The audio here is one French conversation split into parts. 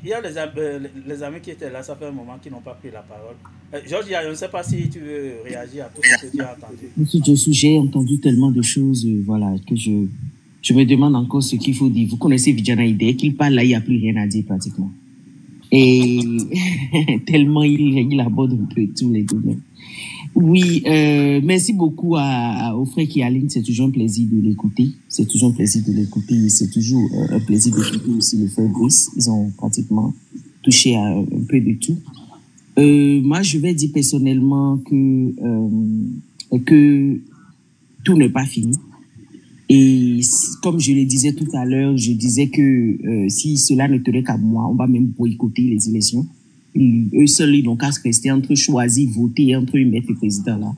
Il y a les amis qui étaient là, ça fait un moment qui n'ont pas pris la parole. Georges, je ne sais pas si tu veux réagir à tout ce que tu as entendu. Monsieur Jossou, j'ai entendu tellement de choses, voilà, que je me demande encore ce qu'il faut dire. Vous connaissez Vijana Ide, qu'il parle là, il n'y a plus rien à dire pratiquement. Et tellement il aborde un peu tous les domaines. Oui, merci beaucoup au frère Kialine, c'est toujours un plaisir de l'écouter. C'est toujours un plaisir de l'écouter. C'est toujours un plaisir d'écouter aussi le frère Brice. Ils ont pratiquement touché à un peu de tout. Moi, je vais dire personnellement que tout n'est pas fini. Et comme je le disais tout à l'heure, je disais que si cela ne tenait qu'à moi, on va même boycotter les élections. Eux seuls, ils n'ont qu'à se rester entre choisir, voter et entre eux mettre le président là.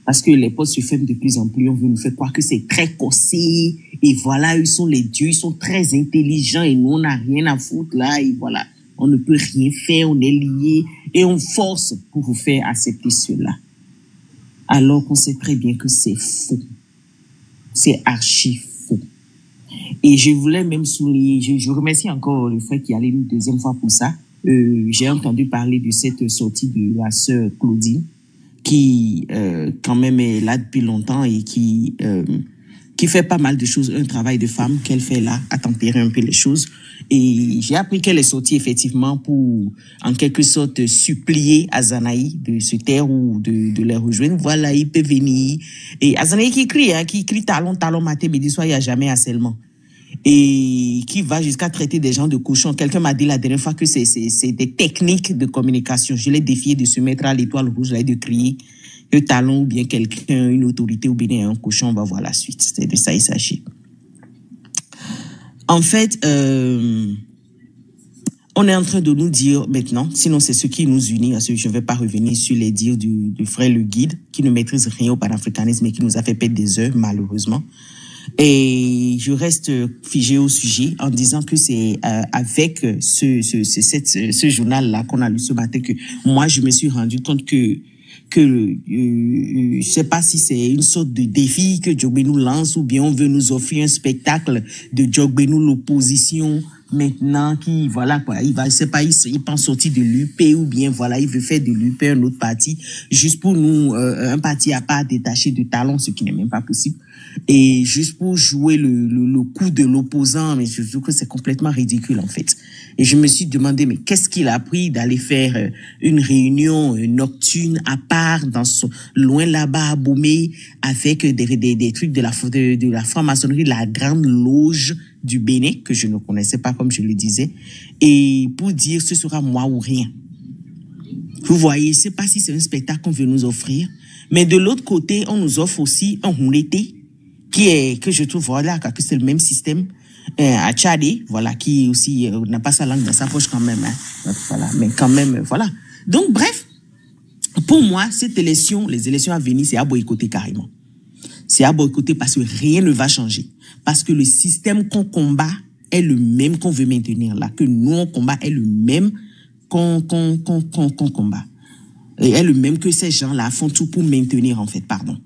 Parce que les postes se ferment de plus en plus. On veut nous faire croire que c'est très corsé. Et voilà, ils sont les dieux, ils sont très intelligents et nous, on n'a rien à foutre là. Et voilà, on ne peut rien faire, on est liés. Et on force pour vous faire accepter cela. Alors qu'on sait très bien que c'est faux. C'est archi faux. Et je voulais même souligner, je remercie encore le frère qui allait une deuxième fois pour ça. J'ai entendu parler de cette sortie de la sœur Claudine, qui quand même est là depuis longtemps et qui fait pas mal de choses, un travail de femme qu'elle fait là, à tempérer un peu les choses. Et j'ai appris qu'elle est sortie effectivement pour, en quelque sorte, supplier Azanaï de se taire ou de les rejoindre. Voilà, il peut venir. Et Azanaï qui crie talon, talon, matin, midi, soir, il n'y a jamais harcèlement. Et qui va jusqu'à traiter des gens de cochons. Quelqu'un m'a dit la dernière fois que c'est des techniques de communication. Je l'ai défié de se mettre à l'étoile rouge là et de crier que talon ou bien quelqu'un, une autorité ou bien un cochon, on va voir la suite. C'est de ça il s'agit. En fait, on est en train de nous dire maintenant, sinon c'est ce qui nous unit, parce que je ne vais pas revenir sur les dires du frère le guide, qui ne maîtrise rien au panafricanisme et qui nous a fait perdre des heures, malheureusement. Et je reste figé au sujet en disant que c'est avec ce journal-là qu'on a lu ce matin que moi, je me suis rendu compte que je sais pas si c'est une sorte de défi que Djogbe nous lance ou bien on veut nous offrir un spectacle de Djogbe nous l'opposition maintenant qui, voilà quoi, il va, je sais pas, il pense sortir de l'UP ou bien voilà, il veut faire de l'UP un autre parti juste pour nous, un parti à part détaché de talons, ce qui n'est même pas possible. Et juste pour jouer le coup de l'opposant, mais je trouve que c'est complètement ridicule en fait. Et je me suis demandé, mais qu'est-ce qu'il a pris d'aller faire une réunion nocturne à part, loin là-bas à Bomé, avec des trucs de la franc-maçonnerie, de la grande loge du Bénin, que je ne connaissais pas comme je le disais, et pour dire ce sera moi ou rien. Vous voyez, je ne sais pas si c'est un spectacle qu'on veut nous offrir, mais de l'autre côté, on nous offre aussi un Hounete, que je trouve, voilà, que c'est le même système, à Tchadé, voilà, qui aussi n'a pas sa langue dans sa poche quand même, hein, voilà, mais quand même, voilà. Donc, bref, pour moi, cette élection, les élections à venir, c'est à boycotter carrément. C'est à boycotter parce que rien ne va changer. Parce que le système qu'on combat est le même qu'on veut maintenir là, que nous on combat est le même qu'on combat. Et est le même que ces gens-là font tout pour maintenir en fait, pardon,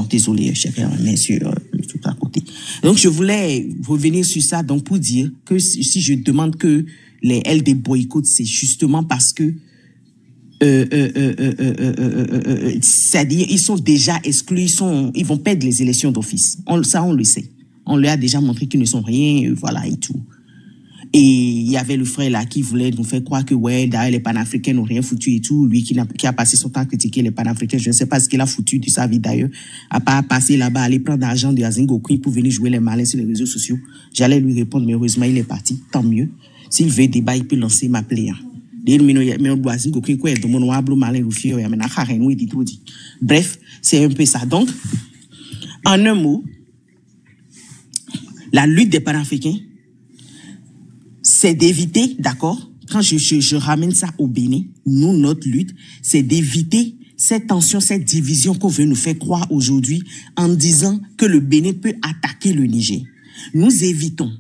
désolé, chef, mais sur tout à côté. Donc, je voulais revenir sur ça, donc, pour dire que si je demande que les LD boycottent, c'est justement parce que, c'est-à-dire, ils sont déjà exclus, ils vont perdre les élections d'office. Ça, on le sait. On leur a déjà montré qu'ils ne sont rien, voilà, et tout. Et il y avait le frère là qui voulait nous faire croire que ouais, d'ailleurs les panafricains n'ont rien foutu et tout. Lui qui a passé son temps à critiquer les panafricains, je ne sais pas ce qu'il a foutu de sa vie d'ailleurs, à part passer là-bas, aller prendre l'argent de Azingo Queen pour venir jouer les malins sur les réseaux sociaux. J'allais lui répondre, mais heureusement il est parti, tant mieux. S'il veut débat, il peut lancer ma plaie. Bref, c'est un peu ça. Donc, en un mot, la lutte des panafricains, c'est d'éviter, d'accord, quand je ramène ça au Bénin, nous, notre lutte, c'est d'éviter cette tension, cette division qu'on veut nous faire croire aujourd'hui en disant que le Bénin peut attaquer le Niger. Nous évitons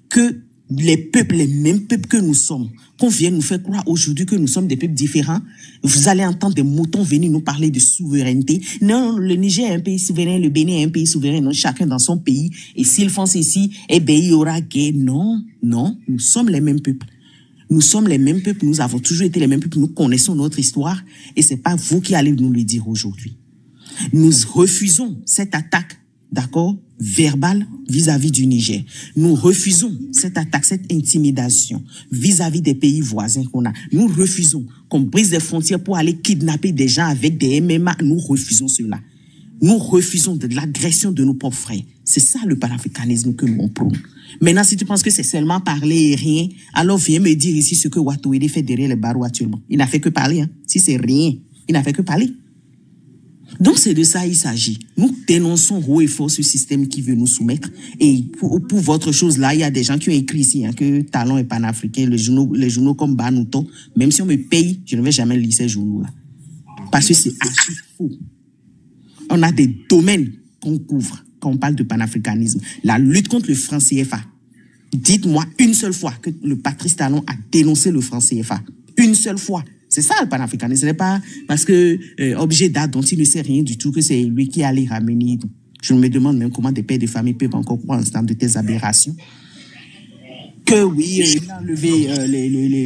que les peuples, les mêmes peuples que nous sommes, qu'on vienne nous faire croire aujourd'hui que nous sommes des peuples différents. Vous allez entendre des moutons venir nous parler de souveraineté. Non, le Niger est un pays souverain, le Bénin est un pays souverain, non, chacun dans son pays. Et s'ils font ceci, eh bien, il y aura guerre. Non, non, nous sommes les mêmes peuples. Nous sommes les mêmes peuples, nous avons toujours été les mêmes peuples, nous connaissons notre histoire et c'est pas vous qui allez nous le dire aujourd'hui. Nous refusons cette attaque, d'accord, verbale vis-à-vis du Niger. Nous refusons cette attaque, cette intimidation vis-à-vis des pays voisins qu'on a. Nous refusons qu'on brise les frontières pour aller kidnapper des gens avec des MMA. Nous refusons cela. Nous refusons de l'agression de nos propres frères. C'est ça le panafricanisme que nous prônons. Maintenant, si tu penses que c'est seulement parler et rien, alors viens me dire ici ce que Watoede fait derrière les barreaux actuellement. Il n'a fait que parler. Hein. Si c'est rien, il n'a fait que parler. Donc, c'est de ça il s'agit. Nous dénonçons haut et fort ce système qui veut nous soumettre. Et pour votre chose là, il y a des gens qui ont écrit ici hein, que Talon est panafricain, les journaux comme Banuto. Même si on me paye, je ne vais jamais lire ces journaux-là. Parce que c'est archi faux. On a des domaines qu'on couvre quand on parle de panafricanisme. La lutte contre le franc CFA. Dites-moi une seule fois que le Patrice Talon a dénoncé le franc CFA. Une seule fois. C'est ça le panafricanisme. Ce n'est pas parce que objet d'art dont il ne sait rien du tout que c'est lui qui allait ramener. Je me demande même comment des pères de famille peuvent encore croire en ce temps de telles aberrations. Que oui, il a enlevé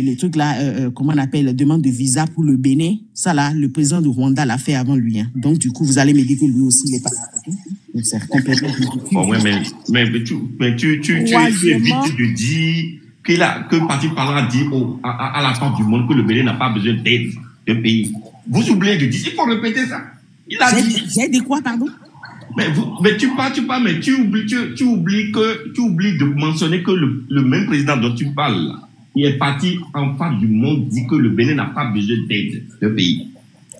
les trucs là, comment on appelle, la demande de visa pour le Bénin. Ça là, le président du Rwanda l'a fait avant lui. Hein. Donc du coup, vous allez me dire que lui aussi, il n'est pas africain. Donc c'est complètement ridicule. Bon, ouais, mais tu es vite de dire que le parti parlant a dit à la fin du monde que le Bénin n'a pas besoin d'aide d'un pays. Vous oubliez de dire, il faut répéter ça. Il a dit. J'ai dit quoi, pardon? Mais tu parles, mais tu oublies de mentionner que le même président dont tu parles, il est parti en face du monde, dit que le Bénin n'a pas besoin d'aide d'un pays.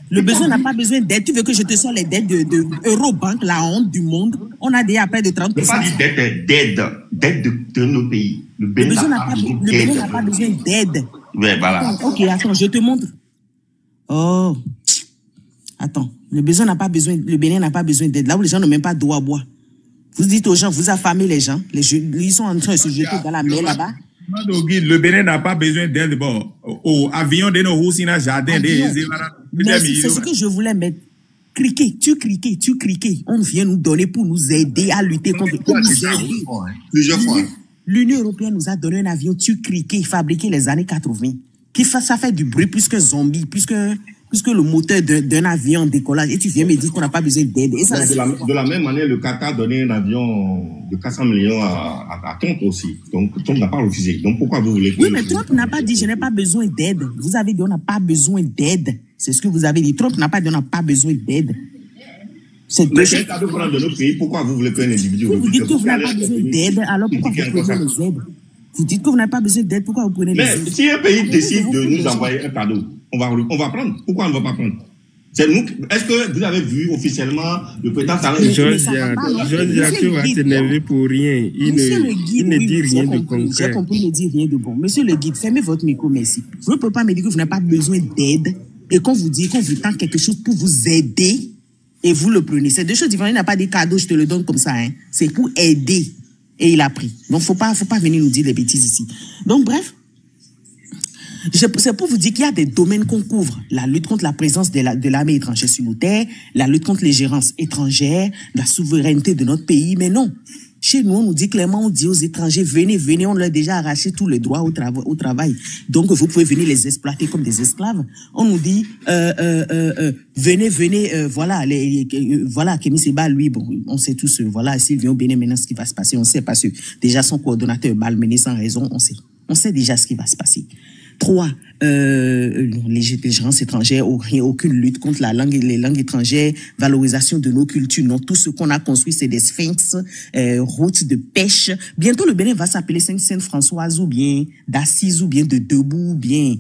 Le besoin n'a pas besoin d'aide. Tu veux que je te sorte les dettes de Eurobank, la honte du monde? On a déjà près de 30%. Je n'ai pas dit d'aide de nos pays. Le Bénin n'a pas besoin d'aide. Ouais, voilà. Ok, attends, je te montre. Oh. Attends, le Bénin n'a pas besoin d'aide. Là où les gens n'ont même pas d'eau à boire. Vous dites aux gens, vous affamez les gens. Ils sont en train de se jeter dans la mer là-bas. Le Bénin n'a pas besoin d'aide. Bon, au avion de nos rousses, il a jardin. C'est ce que je voulais mettre. Tu criquais. On vient nous donner pour nous aider à lutter contre. Plusieurs fois. L'Union européenne nous a donné un avion criquet fabriqué les années 80. Ça fait du bruit plus que zombie, plus que le moteur d'un avion en décollage. Et tu viens me dire qu'on n'a pas besoin d'aide. De la même manière, le Qatar a donné un avion de 400 millions à Trump aussi. Donc, Trump n'a pas refusé. Donc, pourquoi vous voulez... Oui, mais Trump n'a pas dit « je n'ai pas besoin d'aide ». Vous avez dit « on n'a pas besoin d'aide ». C'est ce que vous avez dit. Trump n'a pas dit « on n'a pas besoin d'aide ». Mais c'est un cadeau de notre pays. Pourquoi vous voulez qu'un individu... Vous dites que vous n'avez pas besoin d'aide, alors pourquoi vous prenez les aides? Vous dites que vous n'avez pas besoin d'aide, pourquoi vous prenez les aides? Mais si un pays décide de nous envoyer un cadeau, on va prendre. Pourquoi on ne va pas prendre? C'est nous. Est-ce que vous avez vu officiellement le président Talon? Georges, tu vas t'énerver pour rien. Il ne dit rien de concret. J'ai compris, il ne dit rien de bon. Monsieur le guide, fermez votre micro, merci. Vous ne pouvez pas me dire que vous n'avez pas besoin d'aide et qu'on vous dit qu'on vous tend quelque chose pour vous aider et vous le prenez. C'est deux choses différentes. Il n'a pas dit cadeau, je te le donne comme ça. Hein. C'est pour aider. Et il a pris. Donc, faut pas venir nous dire des bêtises ici. Donc, bref. C'est pour vous dire qu'il y a des domaines qu'on couvre. La lutte contre la présence de l'armée étrangère sur nos terres, la lutte contre les gérances étrangères, la souveraineté de notre pays. Mais non. Chez nous, on nous dit clairement, on dit aux étrangers, venez, on leur a déjà arraché tous les droits au travail. Donc, vous pouvez venir les exploiter comme des esclaves. On nous dit, venez, voilà, Kémy Séba, lui, bon, on sait tous, voilà, s'il vient au Bénin maintenant, ce qui va se passer, on sait parce que déjà son coordonnateur est malmené sans raison, on sait déjà ce qui va se passer. 3, les gérances étrangères, aucune lutte contre les langues étrangères, valorisation de nos cultures. Non, tout ce qu'on a construit, c'est des sphinx, routes de pêche. Bientôt, le Bénin va s'appeler Sainte-Françoise ou bien d'Assise ou bien de Debout ou bien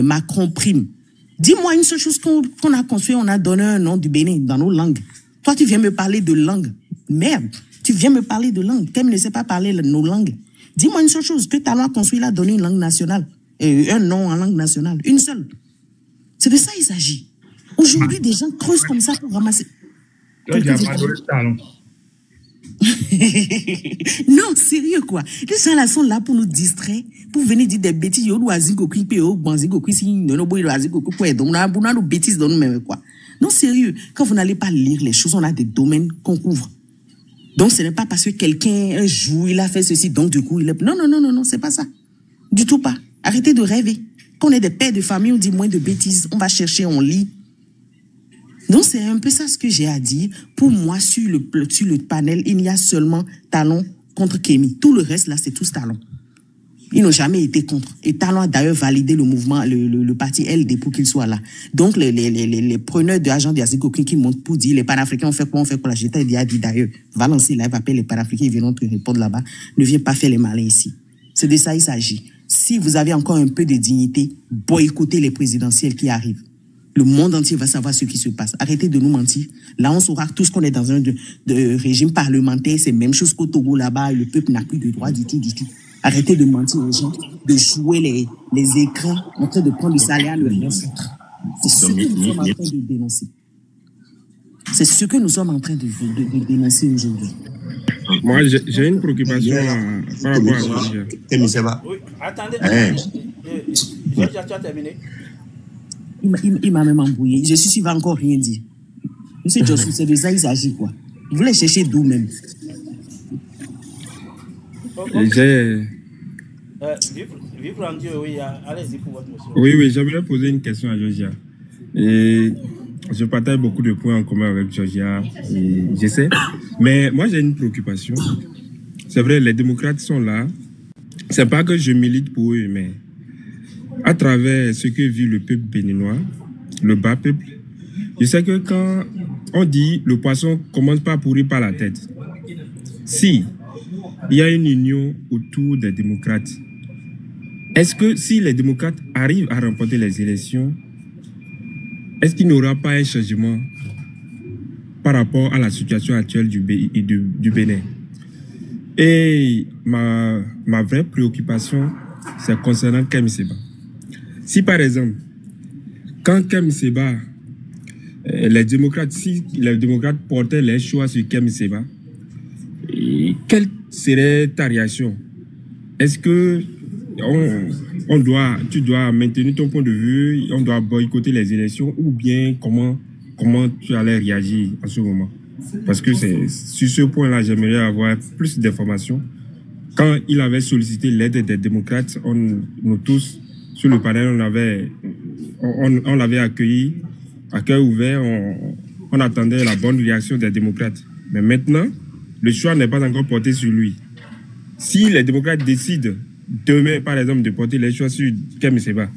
Macron Prime. Dis-moi une seule chose qu'on a construit, on a donné un nom du Bénin dans nos langues. Toi, tu viens me parler de langue. Merde, tu viens me parler de langue. Qu'elle ne sait pas parler nos langues. Dis-moi une seule chose, que Talon a construit, il a donné une langue nationale. Un nom en langue nationale, une seule. C'est de ça il s'agit. Aujourd'hui, des gens creusent comme ça pour ramasser. Non, sérieux quoi. Les gens là sont là pour nous distraire, pour venir dire des bêtises. Non, sérieux. Quand vous n'allez pas lire les choses, on a des domaines qu'on couvre. Donc, ce n'est pas parce que quelqu'un, un jour, il a fait ceci, donc du coup, il est... Non, c'est pas ça. Du tout pas. Arrêtez de rêver. Quand on est des pères de famille, on dit moins de bêtises. On va chercher, on lit. Donc, c'est un peu ça ce que j'ai à dire. Pour moi, sur le panel, il y a seulement Talon contre Kémy. Tout le reste, là, c'est tous Talon. Ils n'ont jamais été contre. Et Talon a d'ailleurs validé le mouvement, le parti LD pour qu'il soit là. Donc, les preneurs de agents d'Azikokin qui montent pour dire les panafricains, on fait quoi là. J'étais dit d'ailleurs, va lancer live, appelle les panafricains, ils viendront te répondre là-bas. Ne viens pas faire les malins ici. C'est de ça il s'agit. Si vous avez encore un peu de dignité, boycottez les présidentielles qui arrivent. Le monde entier va savoir ce qui se passe. Arrêtez de nous mentir. Là, on saura tous qu'on est dans un de régime parlementaire. C'est la même chose qu'au Togo là-bas. Le peuple n'a plus de droit du tout. Arrêtez de mentir aux gens, de jouer les écrans en train de prendre le salaire, le rien foutre. C'est ce que nous sommes en train de dénoncer. C'est ce que nous sommes en train de dénoncer aujourd'hui. Moi, j'ai une préoccupation par rapport à ça. Oui, attendez. Tu as terminé? Il m'a même embrouillé. Je suis sûr qu'il va encore rien dire. Monsieur Jossou, c'est de ça il s'agit, quoi. Vous voulez chercher d'où même? Vive en Dieu, oui. Allez-y pour votre monsieur. Oui, j'aimerais poser une question à Georgia. Et je partage beaucoup de points en commun avec Georgia. Je sais. Mais moi, j'ai une préoccupation. C'est vrai, les démocrates sont là. C'est pas que je milite pour eux, mais à travers ce que vit le peuple béninois, le bas peuple, je sais que quand on dit le poisson commence pas à pourrir par la tête, si il y a une union autour des démocrates, est-ce que si les démocrates arrivent à remporter les élections, est-ce qu'il n'y aura pas un changement par rapport à la situation actuelle du Bénin? Et ma vraie préoccupation, c'est concernant Kémy Séba. Si par exemple, quand Kémy Séba, si les démocrates portaient les choix sur Kémy Séba, quelle serait ta réaction? Est-ce que tu dois maintenir ton point de vue, on doit boycotter les élections, ou bien comment tu allais réagir à ce moment? Parce que c'est sur ce point-là, j'aimerais avoir plus d'informations. Quand il avait sollicité l'aide des démocrates, nous tous, sur le panel, on l'avait accueilli à cœur ouvert, on attendait la bonne réaction des démocrates. Mais maintenant, le choix n'est pas encore porté sur lui. Si les démocrates décident demain, par exemple, de porter les choix sur Kémy Séba.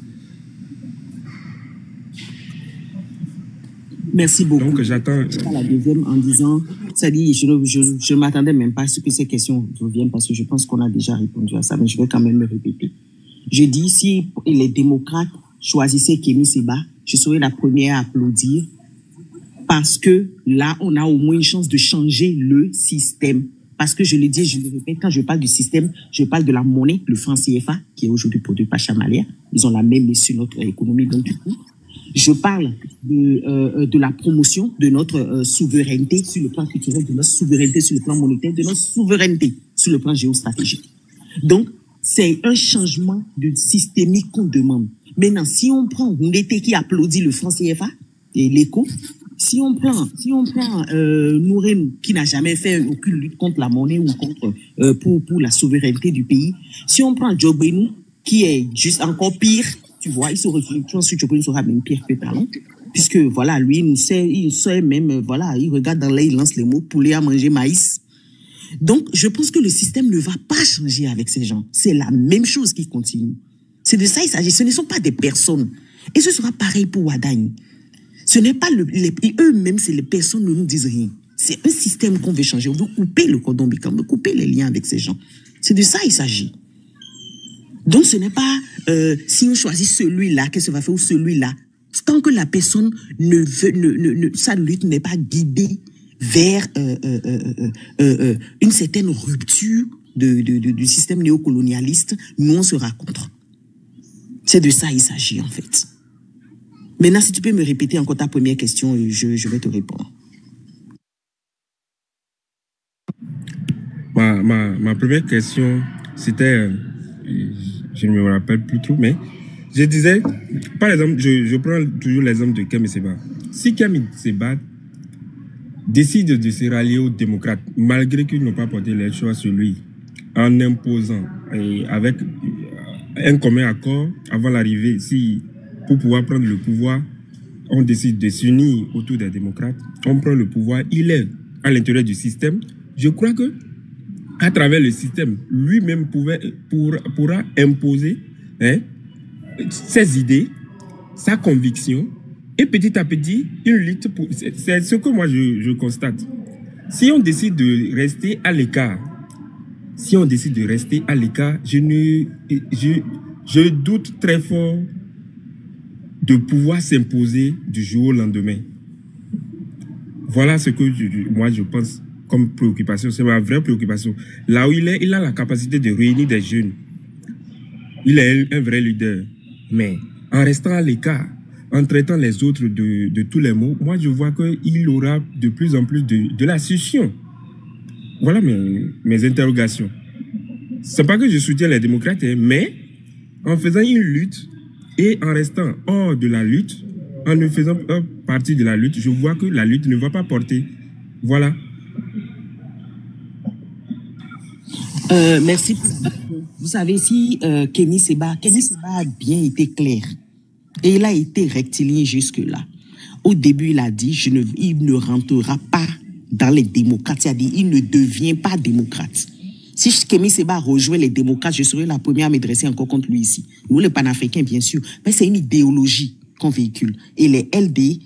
Merci beaucoup. Donc, j'attends. La deuxième en disant, c'est-à-dire, je ne m'attendais même pas à ce que ces questions reviennent parce que je pense qu'on a déjà répondu à ça, mais je vais quand même me répéter. Je dis, si les démocrates choisissaient Kémy Séba, je serais la première à applaudir parce que là, on a au moins une chance de changer le système. Parce que je le dis, je le répète, quand je parle du système, je parle de la monnaie, le franc CFA, qui est aujourd'hui produit par Chamalia. Ils ont la même sur notre économie, donc du coup. Je parle de la promotion de notre souveraineté sur le plan culturel, de notre souveraineté sur le plan monétaire, de notre souveraineté sur le plan géostratégique. Donc, c'est un changement de systémique qu'on demande. Maintenant, si on prend Ndete qui applaudit le franc CFA et l'écho, si on prend Nourem qui n'a jamais fait aucune lutte contre la monnaie ou contre pour la souveraineté du pays, si on prend Djogbénou qui est juste encore pire, tu vois, je pense que Djogbénou sera même pire que Talon, puisque voilà, lui il sait même, voilà, il regarde dans l'air, il lance les mots poulet à manger maïs. Donc je pense que le système ne va pas changer avec ces gens. C'est la même chose qui continue. C'est de ça il s'agit. Ce ne sont pas des personnes. Et ce sera pareil pour Wadagne. Ce n'est pas eux-mêmes, c'est les personnes ne nous disent rien. C'est un système qu'on veut changer. On veut couper le cordon ombilical, on veut couper les liens avec ces gens. C'est de ça il s'agit. Donc ce n'est pas si on choisit celui-là, qu'est-ce que ça va faire ou celui-là. Tant que la personne sa lutte n'est pas guidée vers une certaine rupture du système néocolonialiste, nous on sera contre. C'est de ça il s'agit en fait. Maintenant, si tu peux me répéter encore ta première question, je vais te répondre. Ma première question, c'était, je ne me rappelle plus trop, mais je disais, par exemple, je prends toujours l'exemple de Kémy Séba. Si Kémy Séba décide de se rallier aux démocrates, malgré qu'ils n'ont pas porté les choix sur lui, en imposant et un commun accord avant l'arrivée, si pour pouvoir prendre le pouvoir, on décide de s'unir autour des démocrates, on prend le pouvoir, il est à l'intérieur du système. Je crois que à travers le système, lui-même pourra imposer ses idées, sa conviction, et petit à petit, une lutte pour... C'est ce que moi je constate. Si on décide de rester à l'écart, je doute très fort de pouvoir s'imposer du jour au lendemain. Voilà ce que moi je pense comme préoccupation, c'est ma vraie préoccupation. Là où il a la capacité de réunir des jeunes. Il est un vrai leader. Mais en restant à l'écart, en traitant les autres de tous les maux, moi je vois qu'il aura de plus en plus de la suspicion. Voilà mes interrogations. C'est pas que je soutiens les démocrates, mais en faisant une lutte et en restant hors de la lutte, en ne faisant pas partie de la lutte, je vois que la lutte ne va pas porter. Voilà. Merci. Vous savez, si Kémy Séba a bien été clair et il a été rectiligne jusque-là. Au début, il a dit il ne rentrera pas dans les démocrates, c'est-à-dire il ne devient pas démocrate. Si Kémy Séba rejoint les démocrates, je serai la première à me dresser encore contre lui ici. Nous, les panafricains, bien sûr, mais c'est une idéologie qu'on véhicule. Et les LD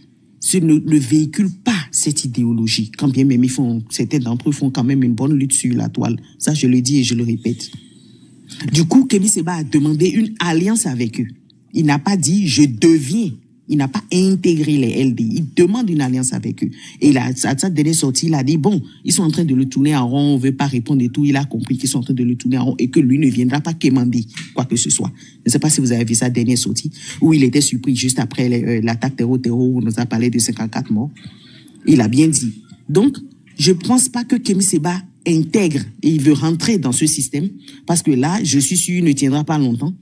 ne véhiculent pas cette idéologie. Quand bien même certains d'entre eux font quand même une bonne lutte sur la toile. Ça, je le dis et je le répète. Du coup, Kémy Séba a demandé une alliance avec eux. Il n'a pas dit « je deviens ». Il n'a pas intégré les LD. Il demande une alliance avec eux. Et à sa dernière sortie, il a dit, bon, ils sont en train de le tourner en rond, on ne veut pas répondre et tout. Il a compris qu'ils sont en train de le tourner en rond et que lui ne viendra pas quémander quoi que ce soit. Je ne sais pas si vous avez vu sa dernière sortie, où il était surpris juste après l'attaque terror où on nous a parlé de 54 morts. Il a bien dit. Donc, je ne pense pas que Kémy Séba intègre et il veut rentrer dans ce système, parce que là, je suis sûr, il ne tiendra pas longtemps.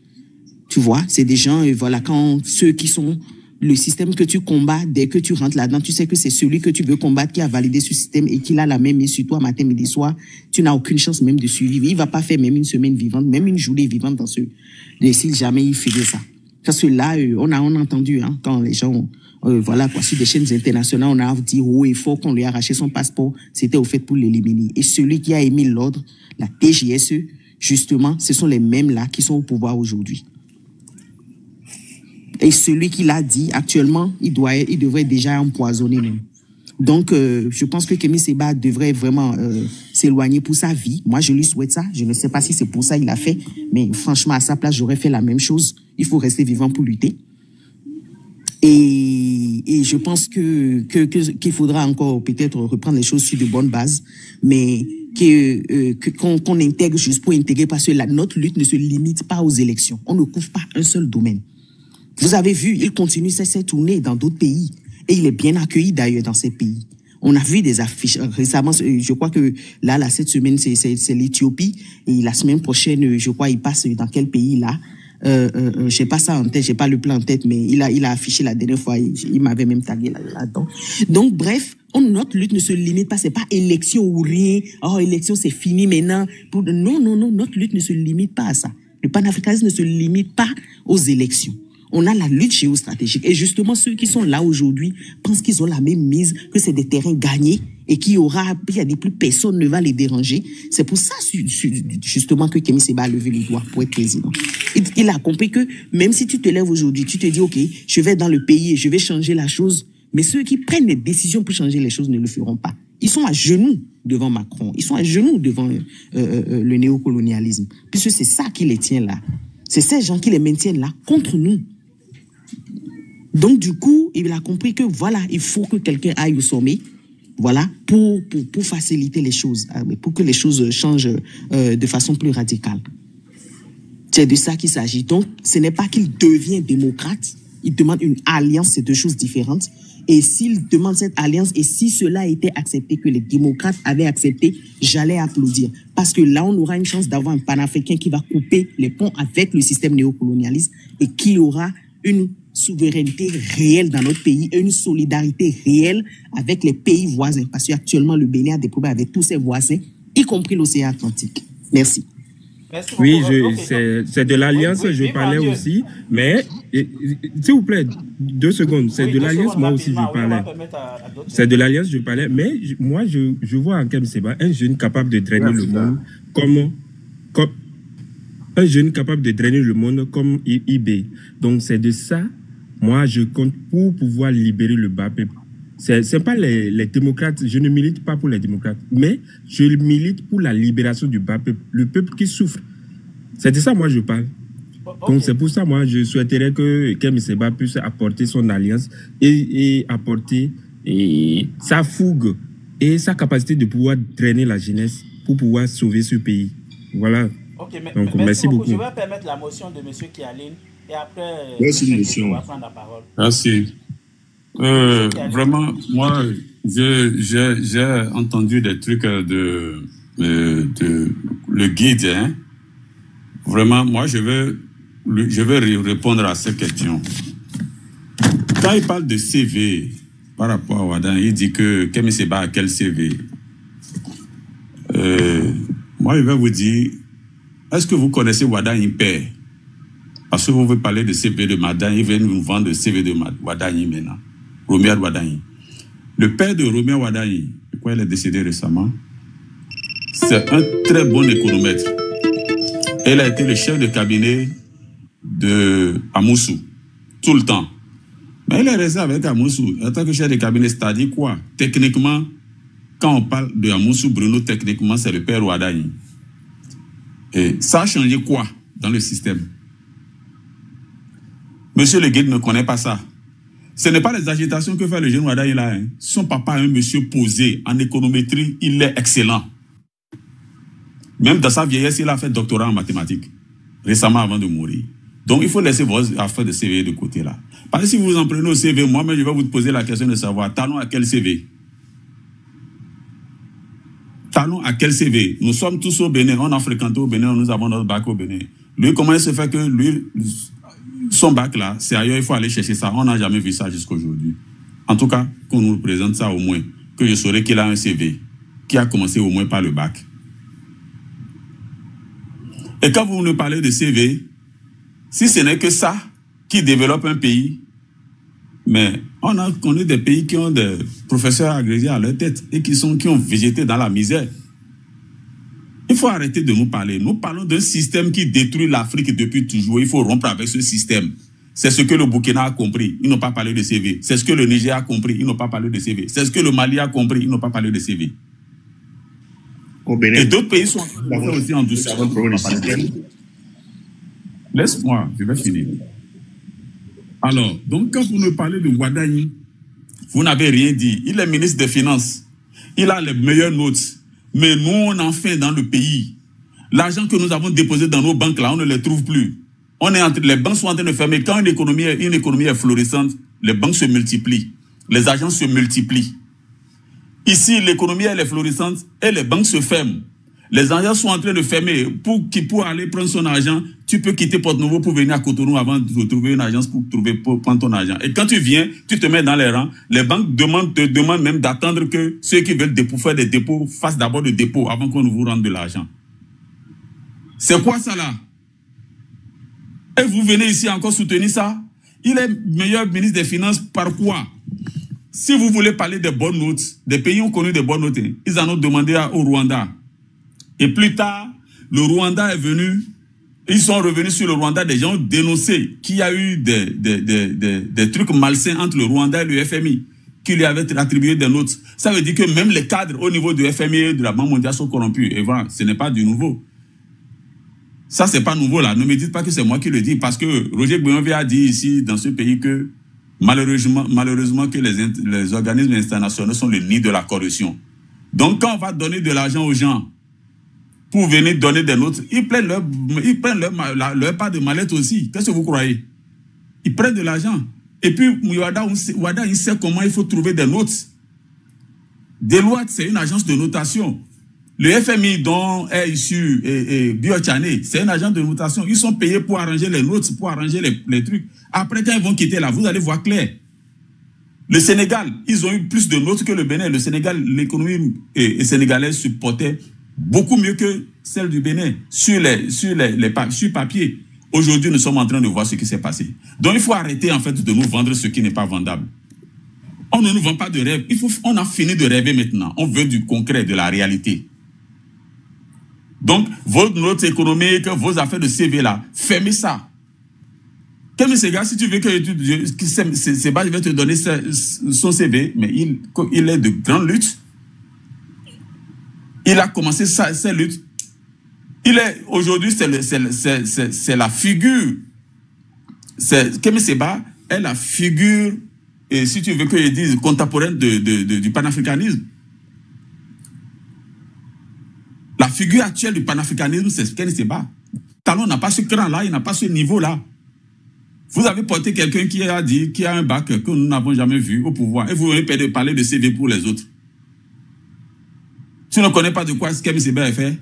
Tu vois, c'est des gens, voilà, quand ceux qui sont... Le système que tu combats, dès que tu rentres là-dedans, tu sais que c'est celui que tu veux combattre qui a validé ce système et qui a la même mise sur toi matin, midi, soir. Tu n'as aucune chance même de survivre. Il va pas faire même une semaine vivante, même une journée vivante dans si jamais il faisait ça. Parce que là, on a entendu, hein, quand les gens, voilà, quoi, sur des chaînes internationales, on a dit haut et fort qu'on lui a arraché son passeport. C'était au fait pour l'éliminer. Et celui qui a émis l'ordre, la DGSE, justement, ce sont les mêmes là qui sont au pouvoir aujourd'hui. Et celui qui l'a dit, actuellement, il devrait déjà empoisonner même. Donc, je pense que Kémy Séba devrait vraiment s'éloigner pour sa vie. Moi, je lui souhaite ça. Je ne sais pas si c'est pour ça qu'il l'a fait. Mais franchement, à sa place, j'aurais fait la même chose. Il faut rester vivant pour lutter. Et je pense qu'il faudra encore peut-être reprendre les choses sur de bonnes bases. Mais qu'on intègre juste pour intégrer, parce que notre lutte ne se limite pas aux élections. On ne couvre pas un seul domaine. Vous avez vu, il continue ses tournées dans d'autres pays. Et il est bien accueilli d'ailleurs dans ces pays. On a vu des affiches récemment, je crois que là cette semaine, c'est l'Éthiopie. Et la semaine prochaine, je crois, il passe dans quel pays là? J'ai pas ça en tête, j'ai pas le plan en tête, mais il a affiché la dernière fois, il m'avait même tagué là-dedans. Donc bref, notre lutte ne se limite pas, c'est pas élection ou rien. Oh, élection, c'est fini maintenant. Non, notre lutte ne se limite pas à ça. Le panafricanisme ne se limite pas aux élections. On a la lutte géostratégique. Et justement, ceux qui sont là aujourd'hui pensent qu'ils ont la même mise, que c'est des terrains gagnés et qu'il y a des plus personne ne va les déranger. C'est pour ça, justement, que Kémy Séba a levé le doigt pour être président. Il a compris que même si tu te lèves aujourd'hui, tu te dis, OK, je vais dans le pays et je vais changer la chose. Mais ceux qui prennent les décisions pour changer les choses ne le feront pas. Ils sont à genoux devant Macron. Ils sont à genoux devant le néocolonialisme. Puisque c'est ça qui les tient là. C'est ces gens qui les maintiennent là contre nous. Donc, du coup, il a compris que, voilà, il faut que quelqu'un aille au sommet, voilà, pour faciliter les choses, pour que les choses changent de façon plus radicale. C'est de ça qu'il s'agit. Donc, ce n'est pas qu'il devient démocrate, il demande une alliance, c'est deux choses différentes. Et s'il demande cette alliance, et si cela était accepté, que les démocrates avaient accepté, j'allais applaudir. Parce que là, on aura une chance d'avoir un panafricain qui va couper les ponts avec le système néocolonialiste et qui aura une souveraineté réelle dans notre pays et une solidarité réelle avec les pays voisins. Parce qu'actuellement, le Bénin a des problèmes avec tous ses voisins, y compris l'océan Atlantique. Merci. Merci Oui, beaucoup. c'est de l'alliance, oui, je parlais aussi, mais s'il vous plaît, 2 secondes, c'est de l'alliance, moi aussi je parlais. C'est de l'alliance, je parlais, mais moi je vois en Kem Seba un jeune capable de drainer le monde comme un jeune capable de drainer le monde comme eBay. Donc c'est de ça, moi je compte pour pouvoir libérer le bas peuple. C'est pas les démocrates, je ne milite pas pour les démocrates, mais je milite pour la libération du bas peuple, le peuple qui souffre. C'est de ça, moi, je parle. Donc, c'est pour ça, moi, je souhaiterais que Kem Seba puisse apporter son alliance et apporter sa fougue et sa capacité de pouvoir drainer la jeunesse pour pouvoir sauver ce pays. Voilà. Donc, merci beaucoup. Je vais permettre la motion de M. Kialine et après, merci, on va prendre la parole. Merci. Vraiment, moi, j'ai entendu des trucs de le guide. Hein. Vraiment, moi, je vais répondre à cette question. Quand il parle de CV par rapport à Ouaddaï, il dit que Kem Seba a quel CV? Moi, je vais vous dire, est-ce que vous connaissez Ouaddaï père? Parce que vous voulez parler de CV de Madame, il vient nous vendre le CV de Ouaddaï maintenant. Romer Ouaddaï. Le père de Romer Ouaddaï, pourquoi il est décédé récemment, c'est un très bon économètre. Il a été le chef de cabinet de Amoussou, tout le temps. Mais il est resté avec Amoussou en tant que chef de cabinet, c'est-à-dire quoi? Techniquement, quand on parle de Amoussou Bruno, techniquement, c'est le père Ouaddaï. Et ça a changé quoi dans le système? Monsieur le guide ne connaît pas ça. Ce n'est pas les agitations que fait le jeune Ouaddaï là. Hein. Son papa est un monsieur posé en économétrie, il est excellent. Même dans sa vieillesse, il a fait doctorat en mathématiques, récemment avant de mourir. Donc, il faut laisser vos affaires de CV de côté là. Parce que si vous en prenez au CV, moi-même, je vais vous poser la question de savoir, talons à quel CV? Talons à quel CV? Nous sommes tous au Bénin, on a fréquenté au Bénin, nous avons notre bac au Bénin. Lui, comment il se fait que lui, son bac là, c'est ailleurs, il faut aller chercher ça. On n'a jamais vu ça jusqu'à aujourd'hui. En tout cas, qu'on nous présente ça au moins, que je saurais qu'il a un CV, qui a commencé au moins par le bac. Et quand vous nous parlez de CV, si ce n'est que ça qui développe un pays, mais on a connu des pays qui ont des professeurs agrégés à leur tête et qui ont végété dans la misère. Il faut arrêter de nous parler. Nous parlons d'un système qui détruit l'Afrique depuis toujours. Il faut rompre avec ce système. C'est ce que le Burkina a compris. Ils n'ont pas parlé de CV. C'est ce que le Niger a compris. Ils n'ont pas parlé de CV. C'est ce que le Mali a compris. Ils n'ont pas parlé de CV. Et d'autres pays sont aussi en douceur. Laisse-moi, je vais finir. Alors, donc quand vous nous parlez de Ouaddaï, vous n'avez rien dit. Il est ministre des Finances. Il a les meilleures notes. Mais nous, on en fait dans le pays. L'argent que nous avons déposé dans nos banques, là, on ne les trouve plus. Les banques sont en train de fermer. Quand une économie est florissante, les banques se multiplient. Les agences se multiplient. Ici, l'économie, elle est florissante et les banques se ferment. Les agences sont en train de fermer. Pour aller prendre son argent, tu peux quitter Porto-Novo pour venir à Cotonou avant de trouver une agence pour prendre ton argent. Et quand tu viens, tu te mets dans les rangs. Les banques te demandent même d'attendre que ceux qui veulent faire des dépôts fassent d'abord le dépôt avant qu'on vous rende de l'argent. C'est quoi ça là? Et vous venez ici encore soutenir ça? Il est meilleur ministre des Finances par quoi? Si vous voulez parler des bonnes notes, des pays ont connu des bonnes notes, ils en ont demandé au Rwanda. Et plus tard, le Rwanda est venu, ils sont revenus sur le Rwanda, des gens ont dénoncé qu'il y a eu des trucs malsains entre le Rwanda et le FMI, qui lui avaient attribué des notes. Ça veut dire que même les cadres au niveau du FMI et de la Banque mondiale sont corrompus. Et voilà, ce n'est pas du nouveau. Ça, c'est pas nouveau là. Ne me dites pas que c'est moi qui le dis, parce que Roger Gbéonvé a dit ici, dans ce pays, que malheureusement que les organismes internationaux sont le nid de la corruption. Donc, quand on va donner de l'argent aux gens pour venir donner des notes, ils prennent leur part de mallette aussi. Qu'est-ce que vous croyez? Ils prennent de l'argent. Et puis, Ouaddaï, il sait comment il faut trouver des notes. Deloitte, c'est une agence de notation. Le FMI dont est issu Biochane, c'est une agence de notation. Ils sont payés pour arranger les notes, pour arranger les trucs. Après, quand ils vont quitter là, vous allez voir clair. Le Sénégal, ils ont eu plus de notes que le Bénin. Le Sénégal, l'économie sénégalaise se portait beaucoup mieux que celle du Bénin, sur papier. Aujourd'hui, nous sommes en train de voir ce qui s'est passé. Donc, il faut arrêter, en fait, de nous vendre ce qui n'est pas vendable. On ne nous vend pas de rêve. On a fini de rêver maintenant. On veut du concret, de la réalité. Donc, votre note économique, vos affaires de CV là, fermez ça. Comme ces gars, si tu veux que Seba va te donner son CV, mais il est de grande lutte. Il a commencé ses luttes. Aujourd'hui, c'est la figure. Kemi Seba est la figure, et si tu veux que je dise, contemporaine du panafricanisme. La figure actuelle du panafricanisme, c'est Kemi Seba. Talon n'a pas ce cran-là, il n'a pas ce niveau-là. Vous avez porté quelqu'un qui a dit, qui a un bac que nous n'avons jamais vu au pouvoir, et vous venez parler de CV pour les autres. Tu ne connais pas de quoi Kemi Seba est fait.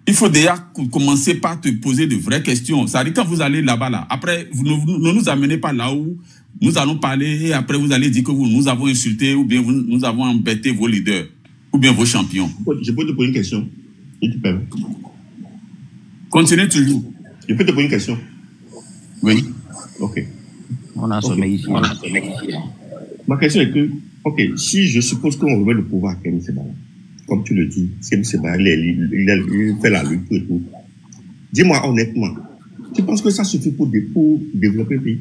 Il faut déjà commencer par te poser de vraies questions. Ça veut dire quand vous allez là-bas, là, après, ne nous amenez pas là où nous allons parler et après vous allez dire que nous avons insulté ou bien nous avons embêté vos leaders ou bien vos champions. Je peux te poser une question, si tu permets. Continue toujours. Je peux te poser une question? Oui. Ok. On a sommeil ici. Ma question est que, ok, si je suppose qu'on remet le pouvoir à Kemi Seba, comme tu le dis, Kemi Seba, il fait la lutte et tout. Dis-moi honnêtement, tu penses que ça suffit pour développer le pays?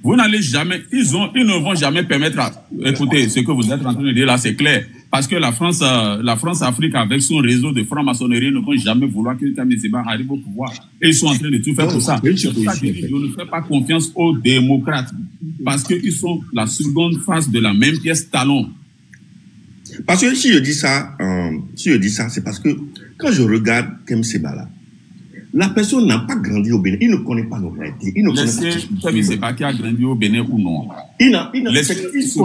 Vous n'allez jamais, ils ne vont jamais permettre écoutez, ce que vous êtes en train de dire là, c'est clair. Parce que la France-Afrique, avec son réseau de franc-maçonnerie, ne vont jamais vouloir que Kemi Seba arrive au pouvoir. Et ils sont en train de tout faire pour ça. Je ne fais pas confiance aux démocrates. Parce qu'ils sont la seconde face de la même pièce talon. Parce que si je dis ça, c'est parce que quand je regarde Kemi Seba là, la personne n'a pas grandi au Bénin. Il ne connaît pas nos réalités. Il ne connaît pas Kemi Seba qui a grandi au Bénin ou non. Laissez ce